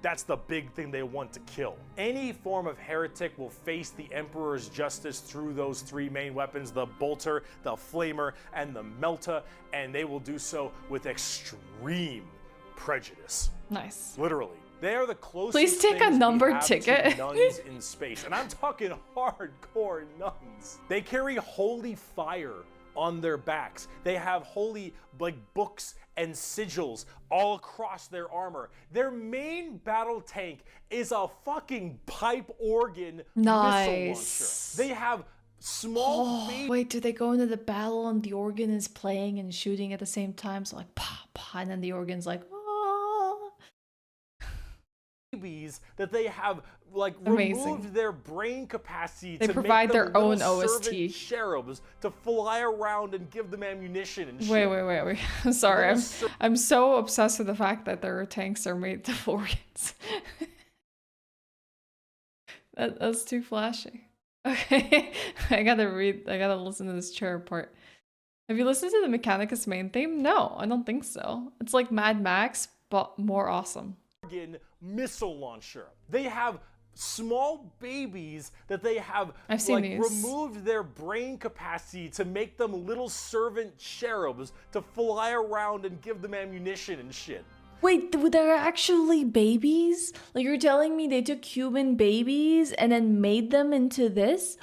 that's the big thing they want to kill. Any form of heretic will face the Emperor's justice through those three main weapons, the bolter, the flamer, and the melta, and they will do so with extreme prejudice. Nice. Literally. They are the closest Please take a things we numbered have ticket. to nuns in space, and I'm talking hardcore nuns. They carry holy fire on their backs. They have holy like books and sigils all across their armor. Their main battle tank is a fucking pipe organ missile launcher. They have small wait, do they go into the battle and the organ is playing and shooting at the same time? So like pop, pop, and then the organ's like, oh. Babies that they have like Amazing. removed their brain capacity They to provide make them their own little OST. servant cherubs to fly around and give them ammunition and shit. Wait. I'm sorry. I'm so obsessed with the fact that their tanks are made of organs. That's too flashy. Okay, I gotta listen to this chair part. Have you listened to the Mechanicus main theme? No, I don't think so. It's like Mad Max, but more awesome. Missile launcher. They have small babies that they have removed their brain capacity to make them little servant cherubs to fly around and give them ammunition and shit. Wait, they're actually babies? Like you're telling me they took human babies and then made them into this?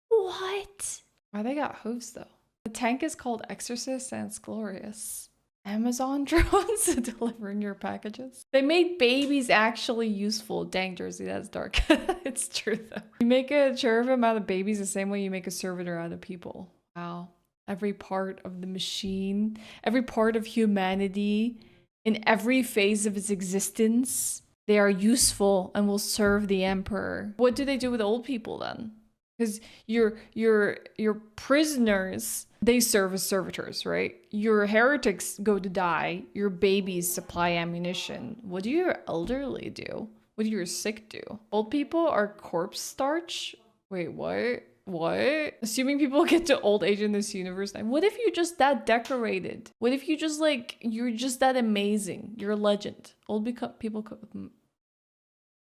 What? Why they got hooves though? The tank is called Exorcist and it's glorious. Amazon drones delivering your packages. They made babies actually useful. Dang, Jersey, that's dark. It's true though. You make a cherubim out of babies the same way you make a servitor out of people. Wow. Every part of the machine, every part of humanity, in every phase of its existence, they are useful and will serve the emperor. What do they do with old people then? Because your prisoners, they serve as servitors, right? Your heretics go to die. Your babies supply ammunition. What do your elderly do? What do your sick do? Old people are corpse starch? Wait, what? What? Assuming people get to old age in this universe, what if you're just that decorated? What if you just like, you're just that amazing? You're a legend. People.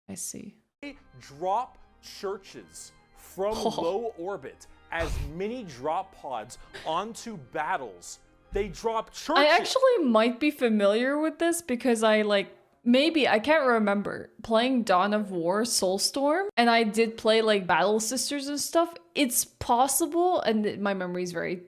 I see. They drop churches from low orbit as mini drop pods onto battles. They drop churches. I actually might be familiar with this because maybe, I can't remember, playing Dawn of War Soulstorm, and I did play like Battle Sisters and stuff. It's possible, and my memory is very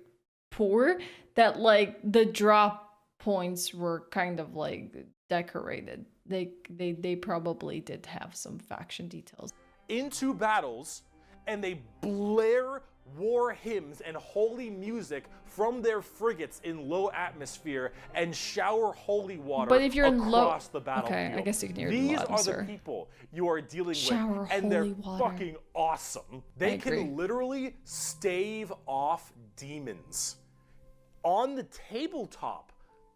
poor, that like the drop points were kind of like decorated. They probably did have some faction details. Into battles, and they blare war hymns and holy music from their frigates in low atmosphere and shower holy water across the battlefield. Okay, I guess you can hear These are the people you are dealing with, and they're fucking awesome. They can literally stave off demons on the tabletop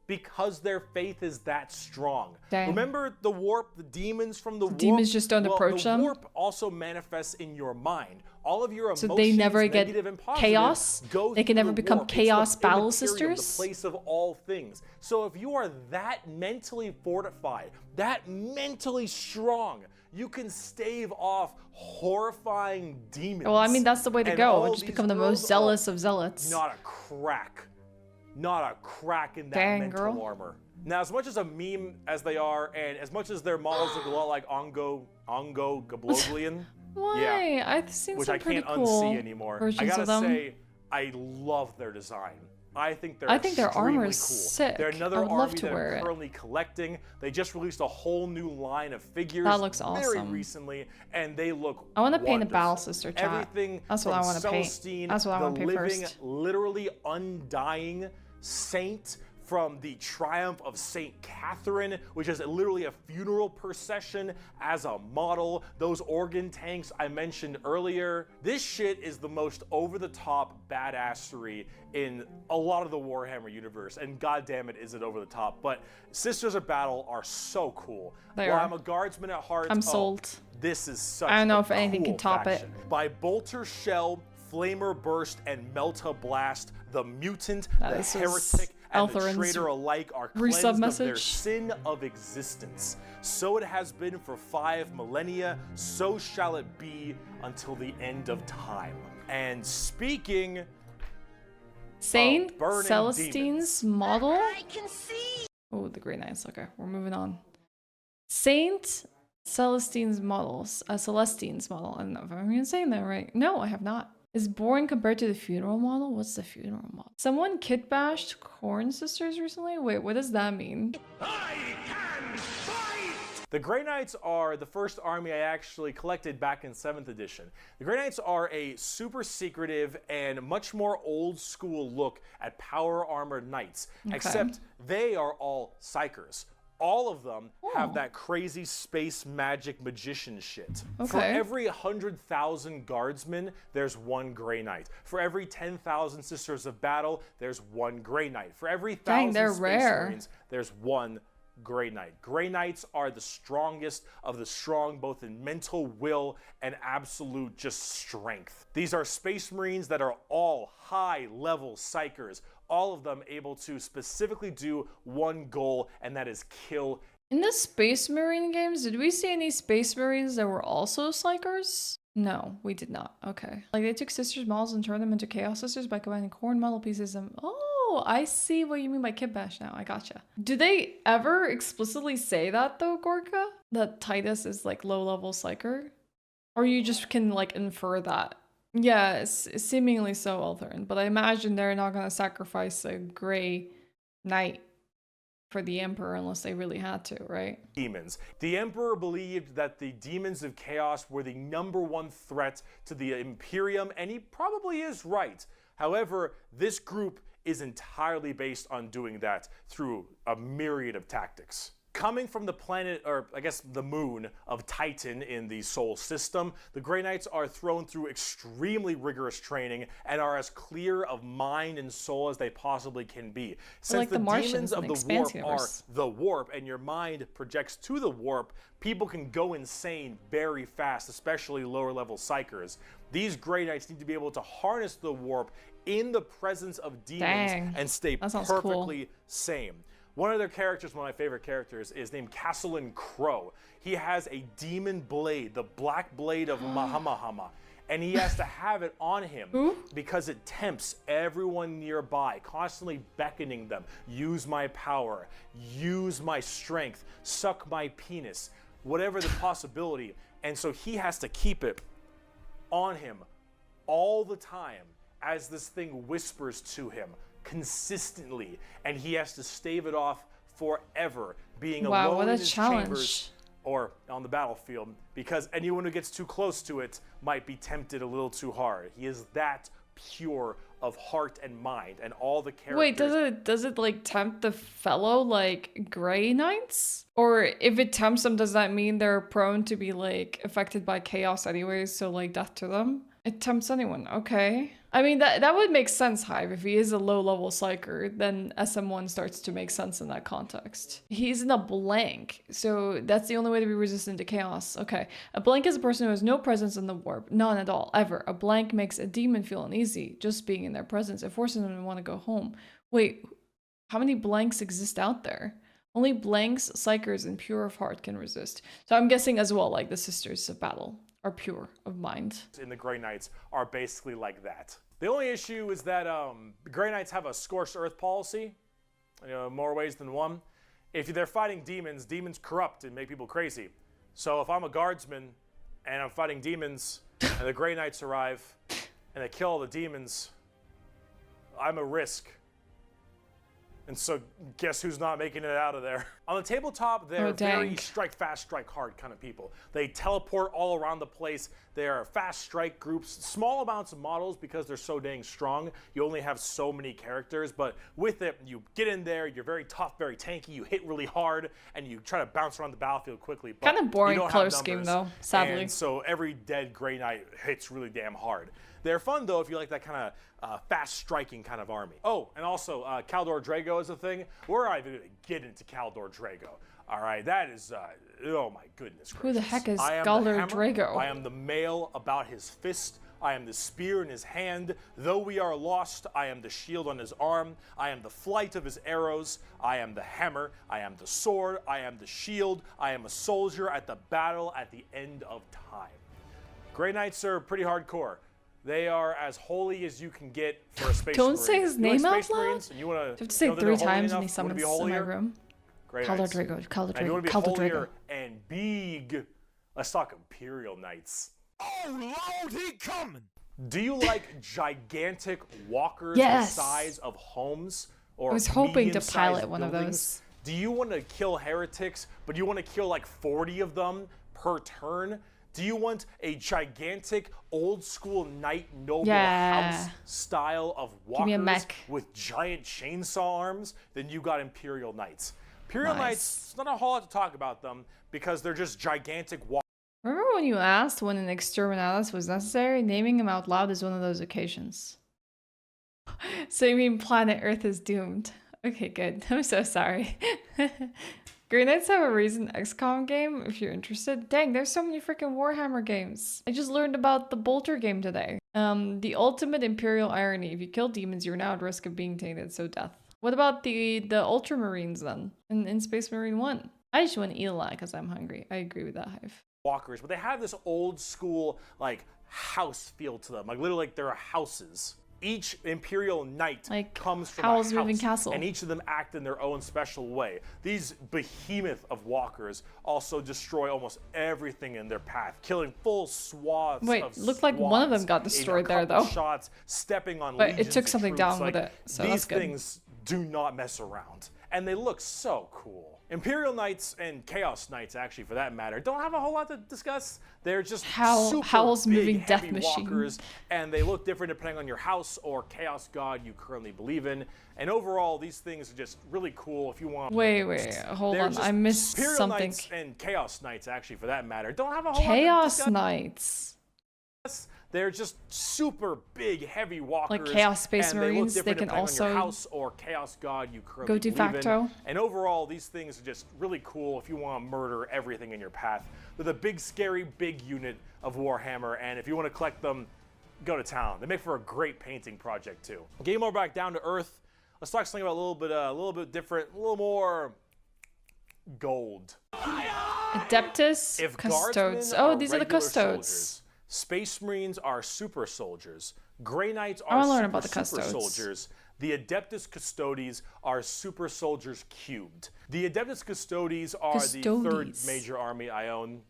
because their faith is that strong. Dang. Remember the warp, the demons from the warp? Demons just don't approach them? The warp also manifests in your mind. All of your emotions, so they never get negative and positive, chaos? They can never become warp. chaos battle It's the sisters? The place of all things. So if you are that mentally fortified, that mentally strong, you can stave off horrifying demons. Well, I mean, that's the way to go. Just become the most zealous of zealots. Not a crack in that mental armor. Now, as much as a meme as they are, and as much as their models look a lot like Ongo Gabloglian, why? yeah, I've seen which some I can't pretty cool unsee anymore. I versions gotta of them. say, I love their design. I think their armor is cool. sick. They're another I would army love to that wear I'm it. currently collecting. They just released a whole new line of figures That looks very awesome. recently, and they look I want to paint a wonderful. battle sister chat. Everything That's what I want to paint. Celestine, That's what I want to the paint living, first. literally undying saint from the Triumph of Saint Catherine, which is literally a funeral procession as a model. Those organ tanks I mentioned earlier. This shit is the most over-the-top badassery in a lot of the Warhammer universe, and goddamn it, is it over the top. But Sisters of Battle are so cool. They While are. I'm a guardsman at heart, I'm sold. this is such I don't know a if anything cool can top faction. it. By Bolter Shell, Flamer Burst, and Melta Blast, the mutant, the This is heretic, and the Elthorin's traitor alike are resub cleansed of their message. sin of existence. So it has been for 5 millennia, so shall it be until the end of time. And speaking Saint burning Celestine's model? Oh, the Grey Knights. Okay, we're moving on. Saint Celestine's models. Celestine's model. I don't know if I'm even saying that right. No, I have not. Is boring compared to the funeral model? What's the funeral model? Someone kit bashed Corn Sisters recently? Wait, what does that mean? The Grey Knights are the first army I actually collected back in 7th edition. The Grey Knights are a super secretive and much more old school look at power armored knights, except they are all psychers. All of them have that crazy space magic magician shit. For every 100,000 guardsmen, there's one Grey Knight. For every 10,000 Sisters of Battle, there's one Grey Knight. For every 1,000 Space Marines, there's one Grey Knight. Grey Knights are the strongest of the strong, both in mental will and absolute just strength. These are Space Marines that are all high-level psychers, all of them able to specifically do one goal, and that is kill. In the Space Marine games, did we see any Space Marines that were also psychers? No, we did not. Okay. Like, they took Sisters models and turned them into Chaos Sisters by combining Corn model pieces and... Oh, I see what you mean by kit bash now. I gotcha. Do they ever explicitly say that, though, Gorka? That Titus is, like, low-level psyker? Or you just can, like, infer that? Yeah, it's seemingly so, Elthern. But I imagine they're not going to sacrifice a Grey Knight for the Emperor unless they really had to, right? Demons. The Emperor believed that the demons of chaos were the #1 threat to the Imperium, and he probably is right. However, this group is entirely based on doing that through a myriad of tactics. Coming from the planet, or I guess the moon, of Titan in the Sol system, the Grey Knights are thrown through extremely rigorous training and are as clear of mind and soul as they possibly can be. Since like the demons of the warp universe. are the warp and your mind projects to the warp, people can go insane very fast, especially lower level psychers. These Grey Knights need to be able to harness the warp in the presence of demons and stay perfectly sane. One of their characters, one of my favorite characters, is named Castellan Crow. He has a demon blade, the black blade of Mahamahama, and he has to have it on him because it tempts everyone nearby, constantly beckoning them. Use my power, use my strength, suck my penis, whatever the possibility. And so he has to keep it on him all the time as this thing whispers to him consistently, and he has to stave it off forever, being alone in his chambers or on the battlefield, because anyone who gets too close to it might be tempted a little too hard. He is that pure of heart and mind, and all the characters... Wait, does it like tempt the fellow like Grey Knights? Or if it tempts them, does that mean they're prone to be like affected by chaos anyways, so like death to them? It tempts anyone, okay. I mean, that would make sense, Hive. If he is a low-level psyker, then SM1 starts to make sense in that context. He's in a blank, so that's the only way to be resistant to chaos. Okay, a blank is a person who has no presence in the warp. None at all, ever. A blank makes a demon feel uneasy. Just being in their presence, it forces them to want to go home. Wait, how many blanks exist out there? Only blanks, psychers, and pure of heart can resist. So I'm guessing as well, like the Sisters of Battle are pure of mind. In the Grey Knights are basically like that. The only issue is that the Grey Knights have a scorched earth policy, more ways than one. If they're fighting demons, demons corrupt and make people crazy. So if I'm a guardsman and I'm fighting demons and the Grey Knights arrive and they kill all the demons, I'm a risk. And so guess who's not making it out of there? On the tabletop, they're very strike fast, strike hard kind of people. They teleport all around the place. They are fast strike groups, small amounts of models because they're so dang strong. You only have so many characters, but with it, you get in there, you're very tough, very tanky, you hit really hard, and you try to bounce around the battlefield quickly. But kind of boring color scheme though, sadly. And so every dead Grey Knight hits really damn hard. They're fun though if you like that kind of fast striking kind of army. Oh, and also Kaldor Drago is a thing. We're not even going to get into Kaldor Drago. All right, that is, oh my goodness gracious. Who the heck is Kaldor Drago? I am the mail about his fist. I am the spear in his hand. Though we are lost, I am the shield on his arm. I am the flight of his arrows. I am the hammer. I am the sword. I am the shield. I am a soldier at the battle at the end of time. Grey Knights are pretty hardcore. They are as holy as you can get for a Space Marine. Don't say his name out loud. You have to say it 3 times when he summons in my room. Kaldor Drago, Kaldor Drago, you want to be holier and big. Let's talk Imperial Knights. Oh Lord, he coming! Do you like gigantic walkers Yes. the size of homes or I was hoping to medium-sized pilot one of buildings? those. Do you want to kill heretics, but you want to kill like 40 of them per turn? Do you want a gigantic old school knight noble house style of Give me a walkers mech. with giant chainsaw arms? Then you got Imperial Knights. Imperial Knights, it's not a whole lot to talk about them because they're just gigantic walkers. Remember when you asked when an exterminatus was necessary? Naming him out loud is one of those occasions. So you mean planet Earth is doomed? Okay, good. I'm so sorry. Green Knights have a recent XCOM game if you're interested. Dang, there's so many freaking Warhammer games. I just learned about the Bolter game today. The ultimate Imperial irony. If you kill demons, you're now at risk of being tainted, so death. What about the Ultramarines then? In Space Marine 1? I just want Eli because I'm hungry. I agree with that, Hive. Walkers, but they have this old school like house feel to them, like literally like they're houses. Each Imperial Knight comes from Howl's a house, Moving Castle. and each of them act in their own special way. These behemoth of walkers also destroy almost everything in their path, killing full swaths. Wait, of looked like one of them got destroyed there though. Shots, stepping on But legions it took of something troops. down with it, so that's these good. things do not mess around, and they look so cool. Imperial Knights and Chaos Knights, actually, for that matter, don't have a whole lot to discuss. They're just super Howl's big, Moving Death heavy Machine. walkers, and they look different depending on your house or Chaos God you currently believe in. And overall, these things are just really cool if you want. Wait, hold on. I missed Imperial something. Knights and Chaos Knights, actually, for that matter, don't have a whole lot to Chaos discuss. Knights. They're just super big, heavy walkers. Like Chaos Space and Marines, they they look can different depending on your also house or Chaos God you currently go de believe facto. in. And overall, these things are just really cool if you want to murder everything in your path. They're the big, scary, big unit of Warhammer, and if you want to collect them, go to town. They make for a great painting project too. Getting more back down to earth. Let's talk something about a little bit different, a little more gold. Adeptus, If Custodes. guardsmen Oh, are these are the regular Custodes. soldiers, Space Marines are super soldiers. Grey Knights I wanna are learn about the super Custodes. soldiers. The Adeptus Custodes are super soldiers cubed. The Adeptus Custodes are the third Custodes. major army I own.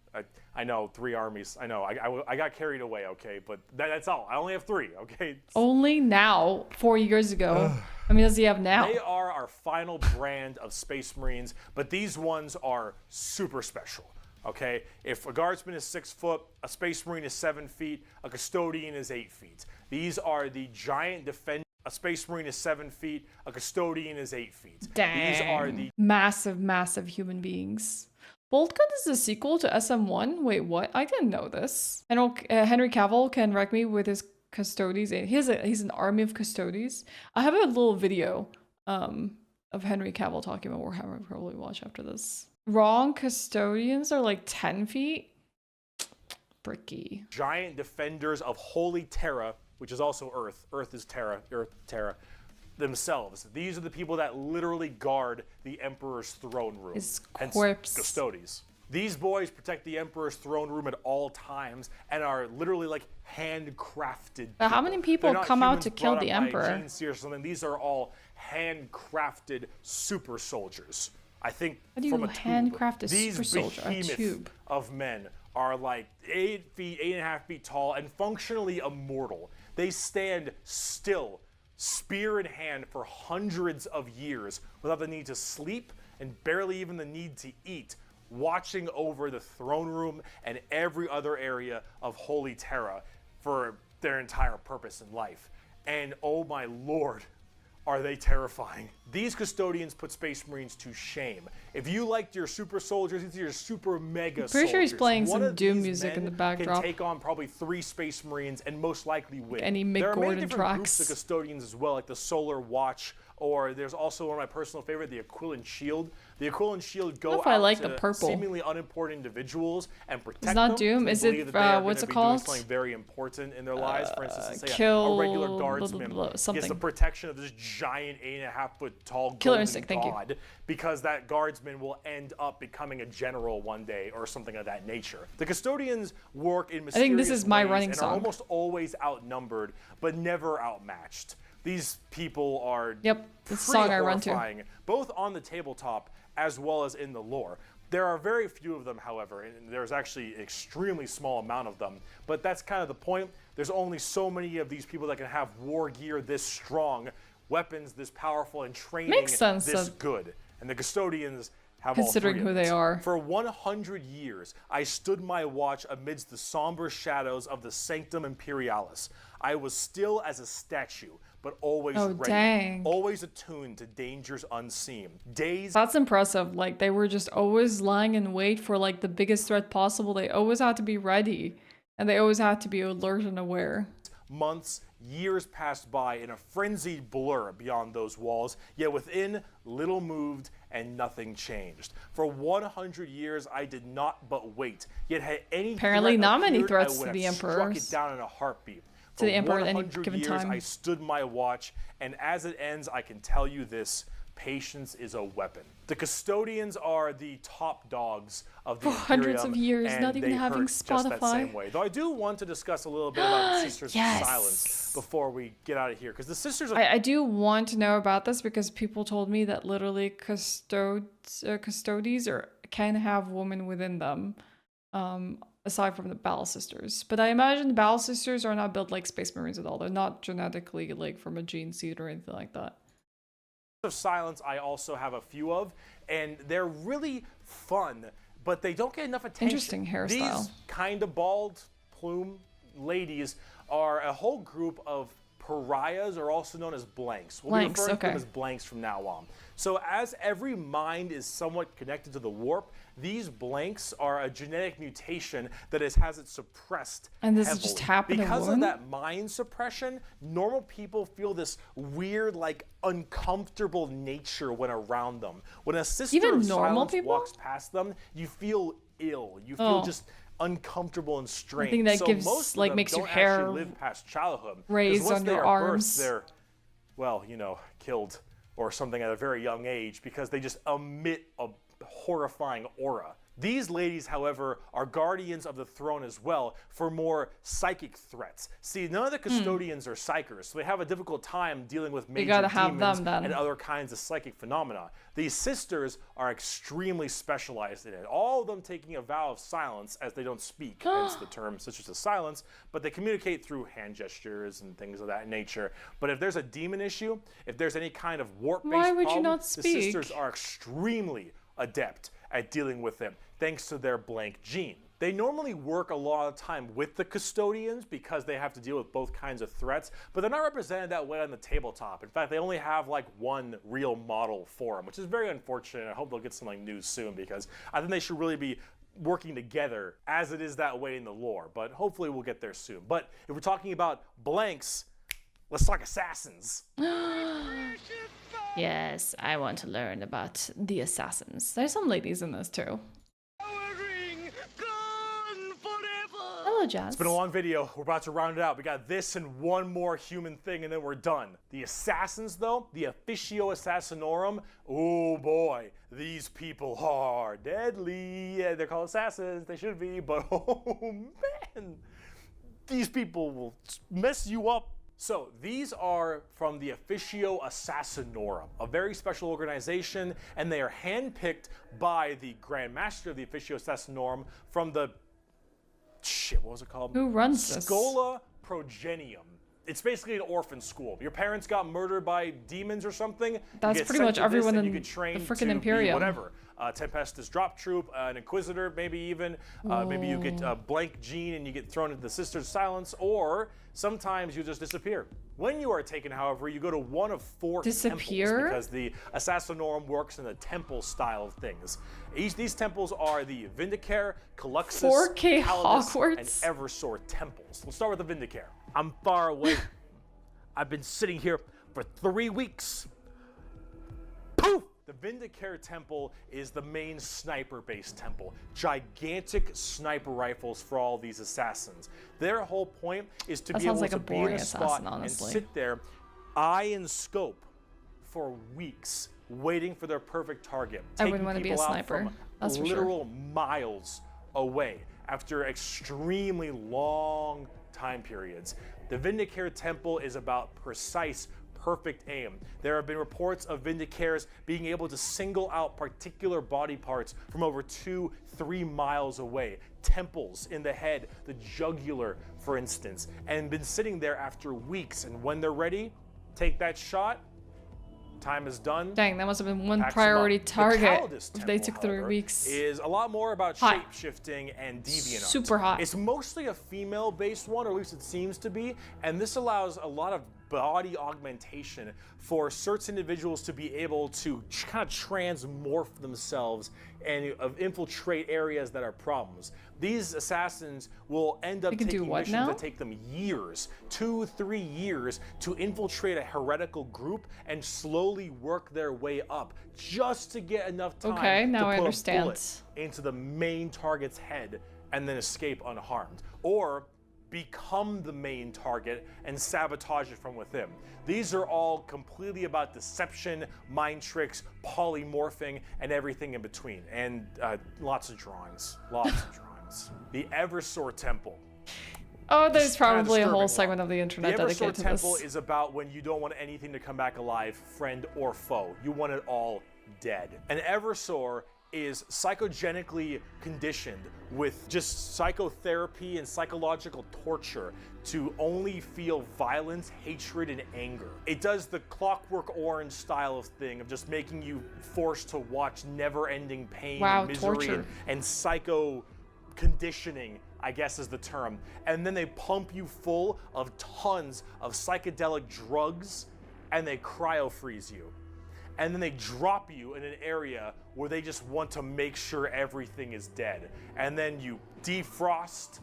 I know, 3 armies. I know, I got carried away, okay? But that's all. I only have 3, okay? Only now, 4 years ago. I mean, does he have now? They are our final brand of Space Marines, but these ones are super special. Okay, if a guardsman is 6 foot, a Space Marine is 7 feet, a custodian is 8 feet. These are the giant defender. A Space Marine is 7 feet, a custodian is 8 feet. Dang. These are the massive human beings. Bolt Gun is a sequel to SM1? Wait, what? I didn't know this. I know Henry Cavill can wreck me with his Custodes. He's an army of Custodes. I have a little video of Henry Cavill talking about Warhammer. I'll probably watch after this. Wrong, Custodians are like 10 feet? Bricky. giant defenders of Holy Terra, which is also Earth. Earth is Terra. Earth, Terra. Themselves. These are the people that literally guard the Emperor's throne room. His Hence, corpse. Custodes. These boys protect the Emperor's throne room at all times and are literally like handcrafted. But how many people They're not come out humans to kill brought the up by a Emperor? gene seed or something. These are all handcrafted super soldiers. I think How do you from a tube. handcraft a These super soldier? A behemoth tube. of men are like 8 feet, 8.5 feet tall, and functionally immortal. They stand still, spear in hand, for hundreds of years without the need to sleep and barely even the need to eat, watching over the throne room and every other area of Holy Terra for their entire purpose in life. And oh my lord, are they terrifying. These custodians put Space Marines to shame. If you liked your super soldiers, these are your super mega Pretty sure he's soldiers. playing One some of Doom these music in men the backdrop. Can take on probably 3 Space Marines and most likely win. Any Mick there are many Gordon different groups tracks. of custodians as well, like the Solar Watch, or there's also one of my personal favorite, the Aquilan Shield. The Aquilan Shield go if I out like to the purple. seemingly unimportant individuals and protect them. not Doom. to Is believe it, that they are what's gonna it be called? doing something very important in their lives. For instance, say kill a regular blah, guardsman blah, blah, gets something. the protection of this giant 8.5 foot tall Killer golden Instinct, thank you. god, because that guardsman will end up becoming a general one day or something of that nature. The custodians work in mysterious think this is my ways running and song. are almost always outnumbered, but never outmatched. These people are Yep, it's the pretty song I run to. horrifying, both on the tabletop as well as in the lore. There are very few of them, however, and there's actually an extremely small amount of them. But that's kind of the point. There's only so many of these people that can have war gear this strong, weapons this powerful, and training this good. And the custodians have considering all three who of they are. For 100 years, I stood my watch amidst the somber shadows of the Sanctum Imperialis. I was still as a statue, but always ready, always attuned to dangers unseen. That's impressive. Like, they were just always lying in wait for like the biggest threat possible. They always had to be ready, and they always had to be alert and aware. Months, years passed by in a frenzied blur beyond those walls, yet within little moved and nothing changed. For 100 years, I did not but wait. Yet had any apparently not many threats to the Emperor. Struck it down in a heartbeat. To the Emperor at any 100 given years, time. I stood my watch, and as it ends, I can tell you this: patience is a weapon. The custodians are the top dogs of the Imperium, hundreds of years, and not even they having hurt Spotify. just that same way. Though I do want to discuss a little bit about the Sisters of Silence before we get out of here, because the Sisters of I do want to know about this because people told me that literally custodies can have women within them, aside from the Battle Sisters. But I imagine the Battle Sisters are not built like Space Marines at all. They're not genetically like from a gene seed or anything like that. of Silence I also have a few of, and they're really fun, but they don't get enough attention. Interesting hairstyle. These kind of bald plume ladies are a whole group of pariahs, or also known as blanks. We'll be referring to them as blanks from now on. So as every mind is somewhat connected to the warp, these blanks are a genetic mutation that has it suppressed and this heavily. is just happening because of that mind suppression. Normal people feel this weird, like, uncomfortable nature when around them. When a Sister of Silence walks past them, you feel ill. You feel just uncomfortable and strange. I think that so gives, most like, of them makes your don't hair actually live past childhood. raised on your arms. They're, well, you know, killed or something at a very young age because they just emit a horrifying aura. These ladies, however, are guardians of the throne as well for more psychic threats. See, none of the custodians are psychers, so they have a difficult time dealing with major demons and other kinds of psychic phenomena. These sisters are extremely specialized in it, all of them taking a vow of silence as they don't speak, hence the term Sisters of Silence, but they communicate through hand gestures and things of that nature. But if there's a demon issue, if there's any kind of warp-based problem, the sisters are extremely adept at dealing with them, thanks to their blank gene. They normally work a lot of time with the custodians because they have to deal with both kinds of threats, but they're not represented that way on the tabletop. In fact, they only have like one real model for them, which is very unfortunate. I hope they'll get some like news soon, because I think they should really be working together as it is that way in the lore, but hopefully we'll get there soon. But if we're talking about blanks, let's talk assassins. Yes, I want to learn about the assassins. There's some ladies in this too. Hello, Jazz. It's been a long video. We're about to round it out. We got this and one more human thing, and then we're done. The assassins, though, the Officio Assassinorum, oh boy, these people are deadly. Yeah, they're called assassins. They should be, but oh man, these people will mess you up. So these are from the Officio Assassinorum, a very special organization, and they are handpicked by the Grand Master of the Officio Assassinorum from the what was it called? Who runs this? Schola Progenium. It's basically an orphan school. Your parents got murdered by demons or something. That's pretty much everyone in the freaking Imperium. Whatever. Tempestus Drop Troop, an Inquisitor, maybe even. Maybe you get a blank gene and you get thrown into the Sisters of Silence, or sometimes you just disappear. When you are taken, however, you go to one of 4 temples, because the Assassinorum works in the temple style of things. These temples are the Vindicare, Caluxus, 4K Calidus, Hogwarts, and Eversor temples. Let's start with the Vindicare. I'm far away. I've been sitting here for 3 weeks. Poof! The Vindicare Temple is the main sniper-based temple. Gigantic sniper rifles for all these assassins. Their whole point is to be able to be in a spot and sit there, eye and scope, for weeks, waiting for their perfect target. I wouldn't want to be a sniper. That's for sure. Literal miles away after extremely long time periods. The Vindicare Temple is about precise, perfect aim. There have been reports of Vindicaires being able to single out particular body parts from over 2-3 miles away. Temples in the head, the jugular, for instance, and been sitting there after weeks. And when they're ready, take that shot. Time is done. Dang, that must have been one priority target if they took 3 however, weeks. Is a lot more about shape shifting and deviant art. Super hot. It's mostly a female-based one, or at least it seems to be, and this allows a lot of body augmentation for certain individuals to be able to kind of transmorph themselves and infiltrate areas that are problems. These assassins will end up taking missions that take them years, 2-3 years, to infiltrate a heretical group and slowly work their way up just to get enough time to put a bullet into the main target's head and then escape unharmed. Or become the main target and sabotage it from within. These are all completely about deception, mind tricks, polymorphing, and everything in between. And lots of drawings. Lots of drawings. The Eversor Temple. Oh, there's probably a whole segment of the internet dedicated to this. The Eversor Temple is about when you don't want anything to come back alive, friend or foe. You want it all dead. An Eversor is psychogenically conditioned with just psychotherapy and psychological torture to only feel violence, hatred, and anger. It does the Clockwork Orange style of thing of just making you forced to watch never-ending pain, and misery, and psycho conditioning, I guess is the term. And then they pump you full of tons of psychedelic drugs and they cryo-freeze you. And then they drop you in an area where they just want to make sure everything is dead. And then you defrost,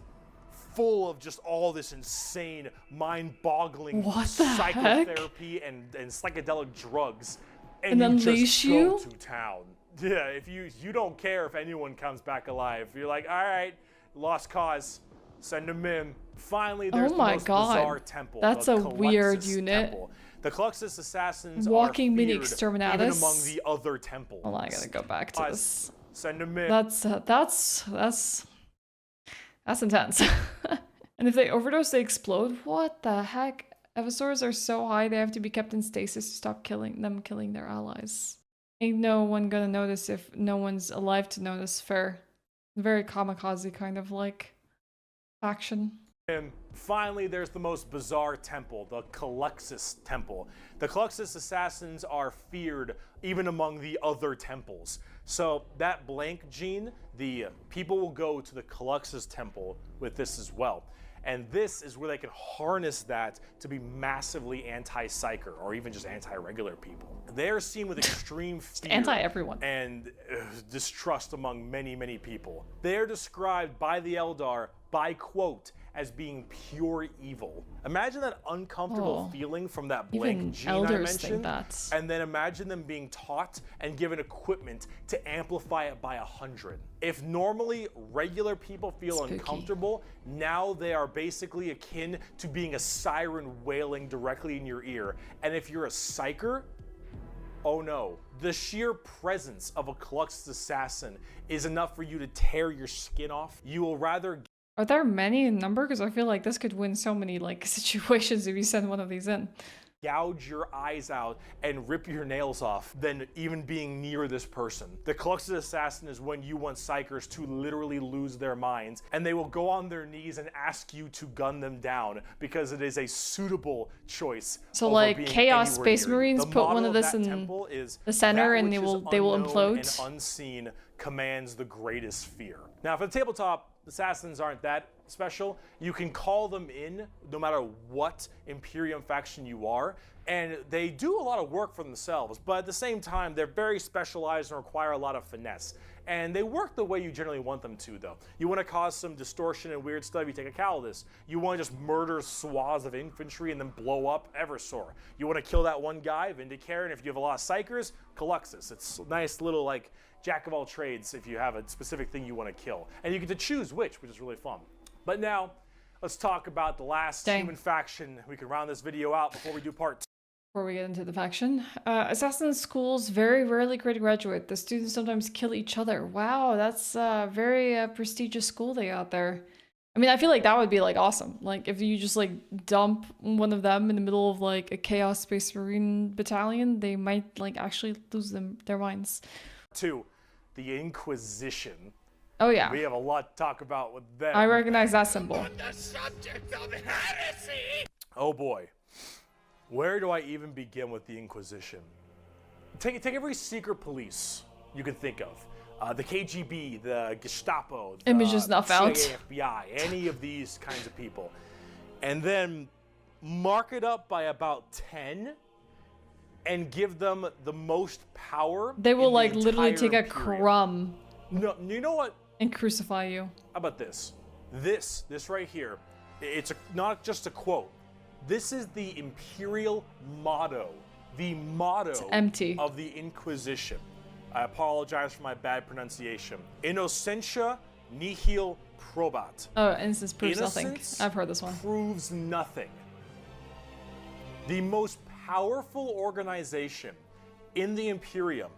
full of just all this insane, mind-boggling psychotherapy and psychedelic drugs. And then you just go to town. Yeah, if you don't care if anyone comes back alive. You're like, all right, lost cause, send them in. Finally, there's the most bizarre temple. That's a weird unit. Temple. The Calyxus assassins walking are mini feared exterminatus even among the other temples. Hold on, I gotta go back to this. Send them in. That's intense. And if they overdose, they explode. What the heck? Eversors are so high they have to be kept in stasis to stop killing their allies. Ain't no one gonna notice if no one's alive to notice. Fair. Very kamikaze kind of like faction. And finally, there's the most bizarre temple, the Calyxus Temple. The Calyxus assassins are feared even among the other temples. So that blank gene, the people will go to the Calyxus Temple with this as well. And this is where they can harness that to be massively anti-psyker or even just anti-regular people. They're seen with extreme fear anti-everyone and distrust among many, many people. They're described by the Eldar by quote as being pure evil. Imagine that uncomfortable feeling from that blank gene I mentioned, and then imagine them being taught and given equipment to amplify it by 100. If normally regular people feel uncomfortable, now they are basically akin to being a siren wailing directly in your ear. And if you're a psyker, oh no. The sheer presence of a Calyxus assassin is enough for you to tear your skin off. You will rather... Are there many in number? Because I feel like this could win so many like situations if you send one of these in. Gouge your eyes out and rip your nails off than even being near this person. The Calyxus assassin is when you want psychers to literally lose their minds, and they will go on their knees and ask you to gun them down because it is a suitable choice. So like Chaos Space Marines put one of this in the center and they will implode. And unseen commands the greatest fear. Now for the tabletop, assassins aren't that special. You can call them in no matter what Imperium faction you are, and they do a lot of work for themselves, but at the same time, they're very specialized and require a lot of finesse. And they work the way you generally want them to, though. You want to cause some distortion and weird stuff, you take a Calidus. You want to just murder swaths of infantry and then blow up Eversor. You want to kill that one guy, Vindicaire, and if you have a lot of Psychers, Calyxus. It's a nice little, like, jack of all trades if you have a specific thing you want to kill. And you get to choose which is really fun. But now, let's talk about the last human faction. We can round this video out before we do part 2. Before we get into the faction, assassin schools very rarely graduate. The students sometimes kill each other. Wow, that's a very prestigious school they got there. I mean, I feel like that would be like awesome. Like if you just like dump one of them in the middle of like a Chaos Space Marine battalion, they might like actually lose their minds. 2, the Inquisition. Oh yeah. We have a lot to talk about with them. I recognize that symbol. On the subject of heresy! Oh boy. Where do I even begin with the Inquisition? Take every secret police you can think of. The KGB, the Gestapo, the Images not found. CIA, FBI, any of these kinds of people. And then mark it up by about 10 and give them the most power. They will in the like literally entire take a Imperium. crumb No, you know what? and crucify you. How about this? This right here, it's not just a quote. This is the imperial motto. The motto empty. of the Inquisition. I apologize for my bad pronunciation. Innocentia nihil probat. Oh, innocence proves nothing. Innocence I've heard this one. proves nothing. The most powerful organization in the Imperium,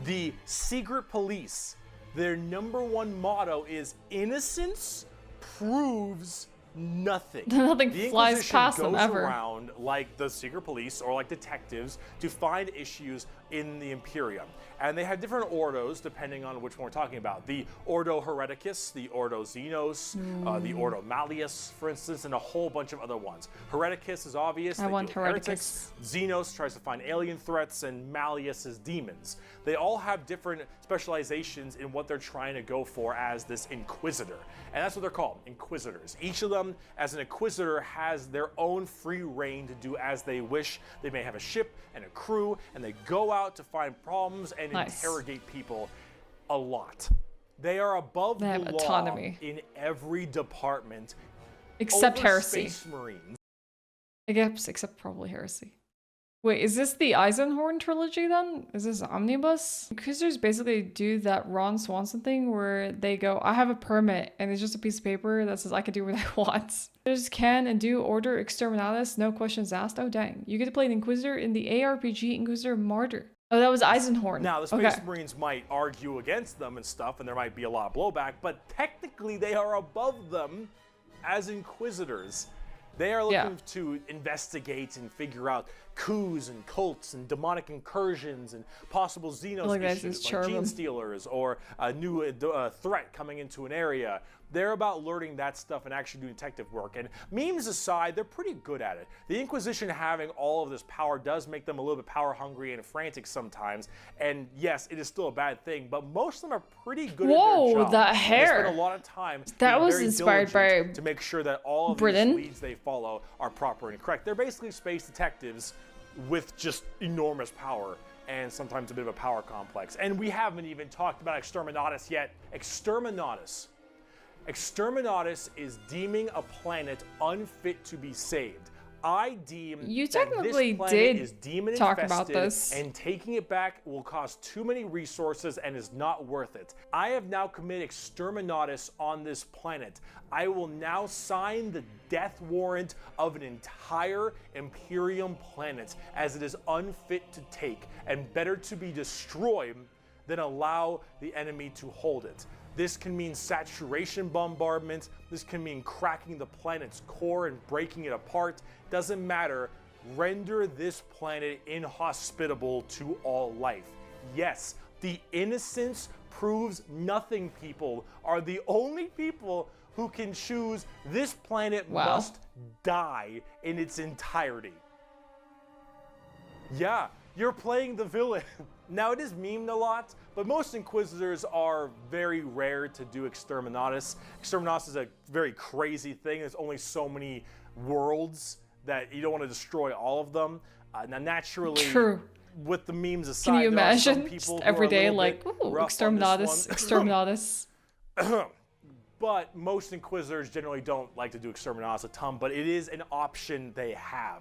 the secret police, their #1 motto is innocence proves nothing. Nothing The flies Inquisition past goes them ever. around like the secret police or like detectives to find issues in the Imperium. And they have different ordos depending on which one we're talking about. The Ordo Hereticus, the Ordo Xenos, the Ordo Malleus, for instance, and a whole bunch of other ones. Hereticus is obvious. I they want deal with Hereticus. heretics. Xenos tries to find alien threats, and Malleus is demons. They all have different specializations in what they're trying to go for as this Inquisitor. And that's what they're called, Inquisitors. Each of them, as an Inquisitor, has their own free reign to do as they wish. They may have a ship and a crew, and they go out to find problems and interrogate people a lot. They are above They the have law autonomy. in every department. Except over heresy. Space Marines. I guess, except probably heresy. Wait, is this the Eisenhorn trilogy then? Is this Omnibus? Inquisitors basically do that Ron Swanson thing where they go, I have a permit, and it's just a piece of paper that says I can do what I want. They just can and do order exterminatus, no questions asked. Oh dang. You get to play an Inquisitor in the ARPG Inquisitor Martyr. Oh, that was Eisenhorn. Now, the Space Okay. Marines might argue against them and stuff, and there might be a lot of blowback, but technically they are above them as Inquisitors. They are looking to investigate and figure out coups and cults and demonic incursions and possible Xenos like that issues is like cherubim. gene stealers or a new threat coming into an area. They're about learning that stuff and actually doing detective work. And memes aside, they're pretty good at it. The Inquisition having all of this power does make them a little bit power hungry and frantic sometimes. And yes, it is still a bad thing, but most of them are pretty good at their job. that And hair. They spend a lot of time That being was very inspired diligent by to make sure that all of Britain. these leads they follow are proper and correct. They're basically space detectives with just enormous power and sometimes a bit of a power complex. And we haven't even talked about Exterminatus yet. Exterminatus is deeming a planet unfit to be saved. I deem You that technically this planet did is demon talk infested, about this. and taking it back will cost too many resources and is not worth it. I have now committed Exterminatus on this planet. I will now sign the death warrant of an entire Imperium planet, as it is unfit to take and better to be destroyed than allow the enemy to hold it. This can mean saturation bombardment. This can mean cracking the planet's core and breaking it apart. Doesn't matter. Render this planet inhospitable to all life. Yes, the innocence proves nothing people are the only people who can choose this planet must die in its entirety. Yeah, you're playing the villain. Now, it is memed a lot, but most Inquisitors are very rare to do Exterminatus. Exterminatus is a very crazy thing. There's only so many worlds that you don't want to destroy all of them. Now, naturally, with the memes aside, can you there are some imagine people just who every are a day little like, bit ooh, rough on Exterminatus, this one. Exterminatus? But most Inquisitors generally don't like to do Exterminatus a ton, but it is an option they have.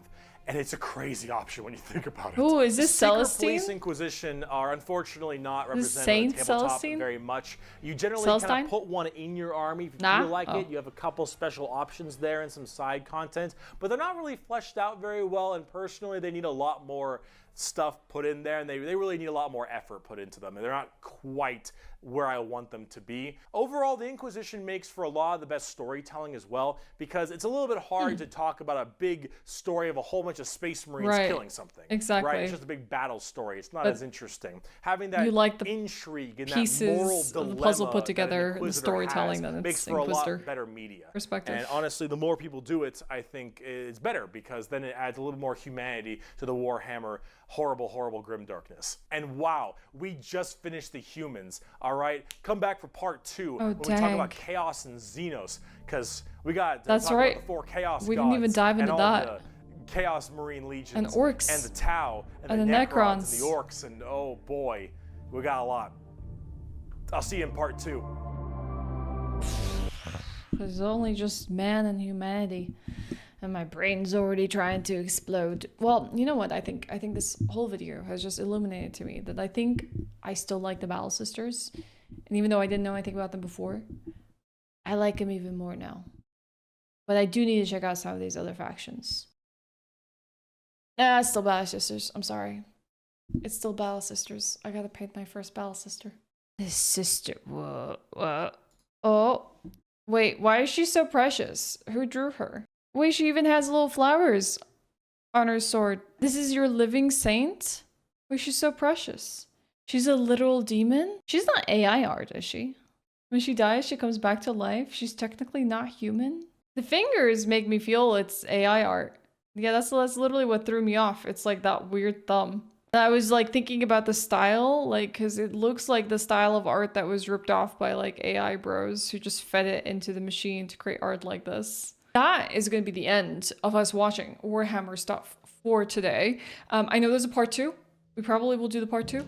And it's a crazy option when you think about it. Oh, is this Secret Celestine? Police Inquisition are unfortunately not represented Saint on the tabletop Celestine? very much. You generally Celestine? kind of put one in your army if you Nah? feel like Oh. it. You have a couple special options there and some side content, but they're not really fleshed out very well, and personally they need a lot more stuff put in there, and they really need a lot more effort put into them, and they're not quite where I want them to be. Overall, the Inquisition makes for a lot of the best storytelling as well, because it's a little bit hard to talk about a big story of a whole bunch of space marines killing something. Exactly. Right? It's just a big battle story. It's not But as interesting. Having that you like the intrigue and pieces that moral of dilemma the puzzle put that an together, the Inquisitor storytelling has that makes it's for a Inquisitor lot better media. perspective. And honestly, the more people do it, I think it's better, because then it adds a little more humanity to the Warhammer horrible grim darkness. And wow, we just finished the humans. All right, come back for part 2 when we talk about Chaos and Xenos, because we got to talk about the 4 Chaos we gods didn't even dive into and all that. the Chaos Marine legions And orcs and the Tau and, and the the Necrons and Necrons. the orcs, and oh boy, we got a lot. I'll see you in part 2. There's only just man and humanity, and my brain's already trying to explode. Well, you know what? I think this whole video has just illuminated to me that I think I still like the Battle Sisters, and even though I didn't know anything about them before, I like them even more now. But I do need to check out some of these other factions. Nah, it's still Battle Sisters. I'm sorry. It's still Battle Sisters. I gotta paint my first Battle Sister. This sister. What? Oh. Wait, why is she so precious? Who drew her? Wait, she even has little flowers on her sword. This is your living saint? Wait, she's so precious. She's a literal demon? She's not AI art, is she? When she dies, she comes back to life. She's technically not human. The fingers make me feel it's AI art. Yeah, that's literally what threw me off. It's like that weird thumb. I was like thinking about the style, like, because it looks like the style of art that was ripped off by like AI bros who just fed it into the machine to create art like this. That is going to be the end of us watching Warhammer stuff for today. I know there's a part 2. We probably will do the part 2.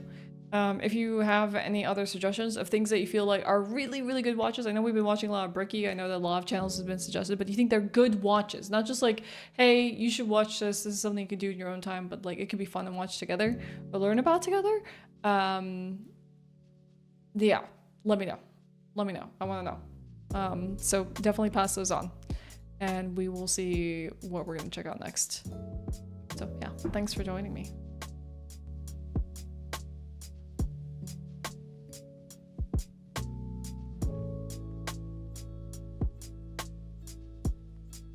If you have any other suggestions of things that you feel like are really good watches, I know we've been watching a lot of Bricky. I know that a lot of channels have been suggested, but you think they're good watches, not just like, hey, you should watch this. This is something you can do in your own time, but like it could be fun and watch together or learn about together. Yeah, let me know. Let me know. I want to know. So definitely pass those on, and we will see what we're gonna check out next. So yeah, thanks for joining me.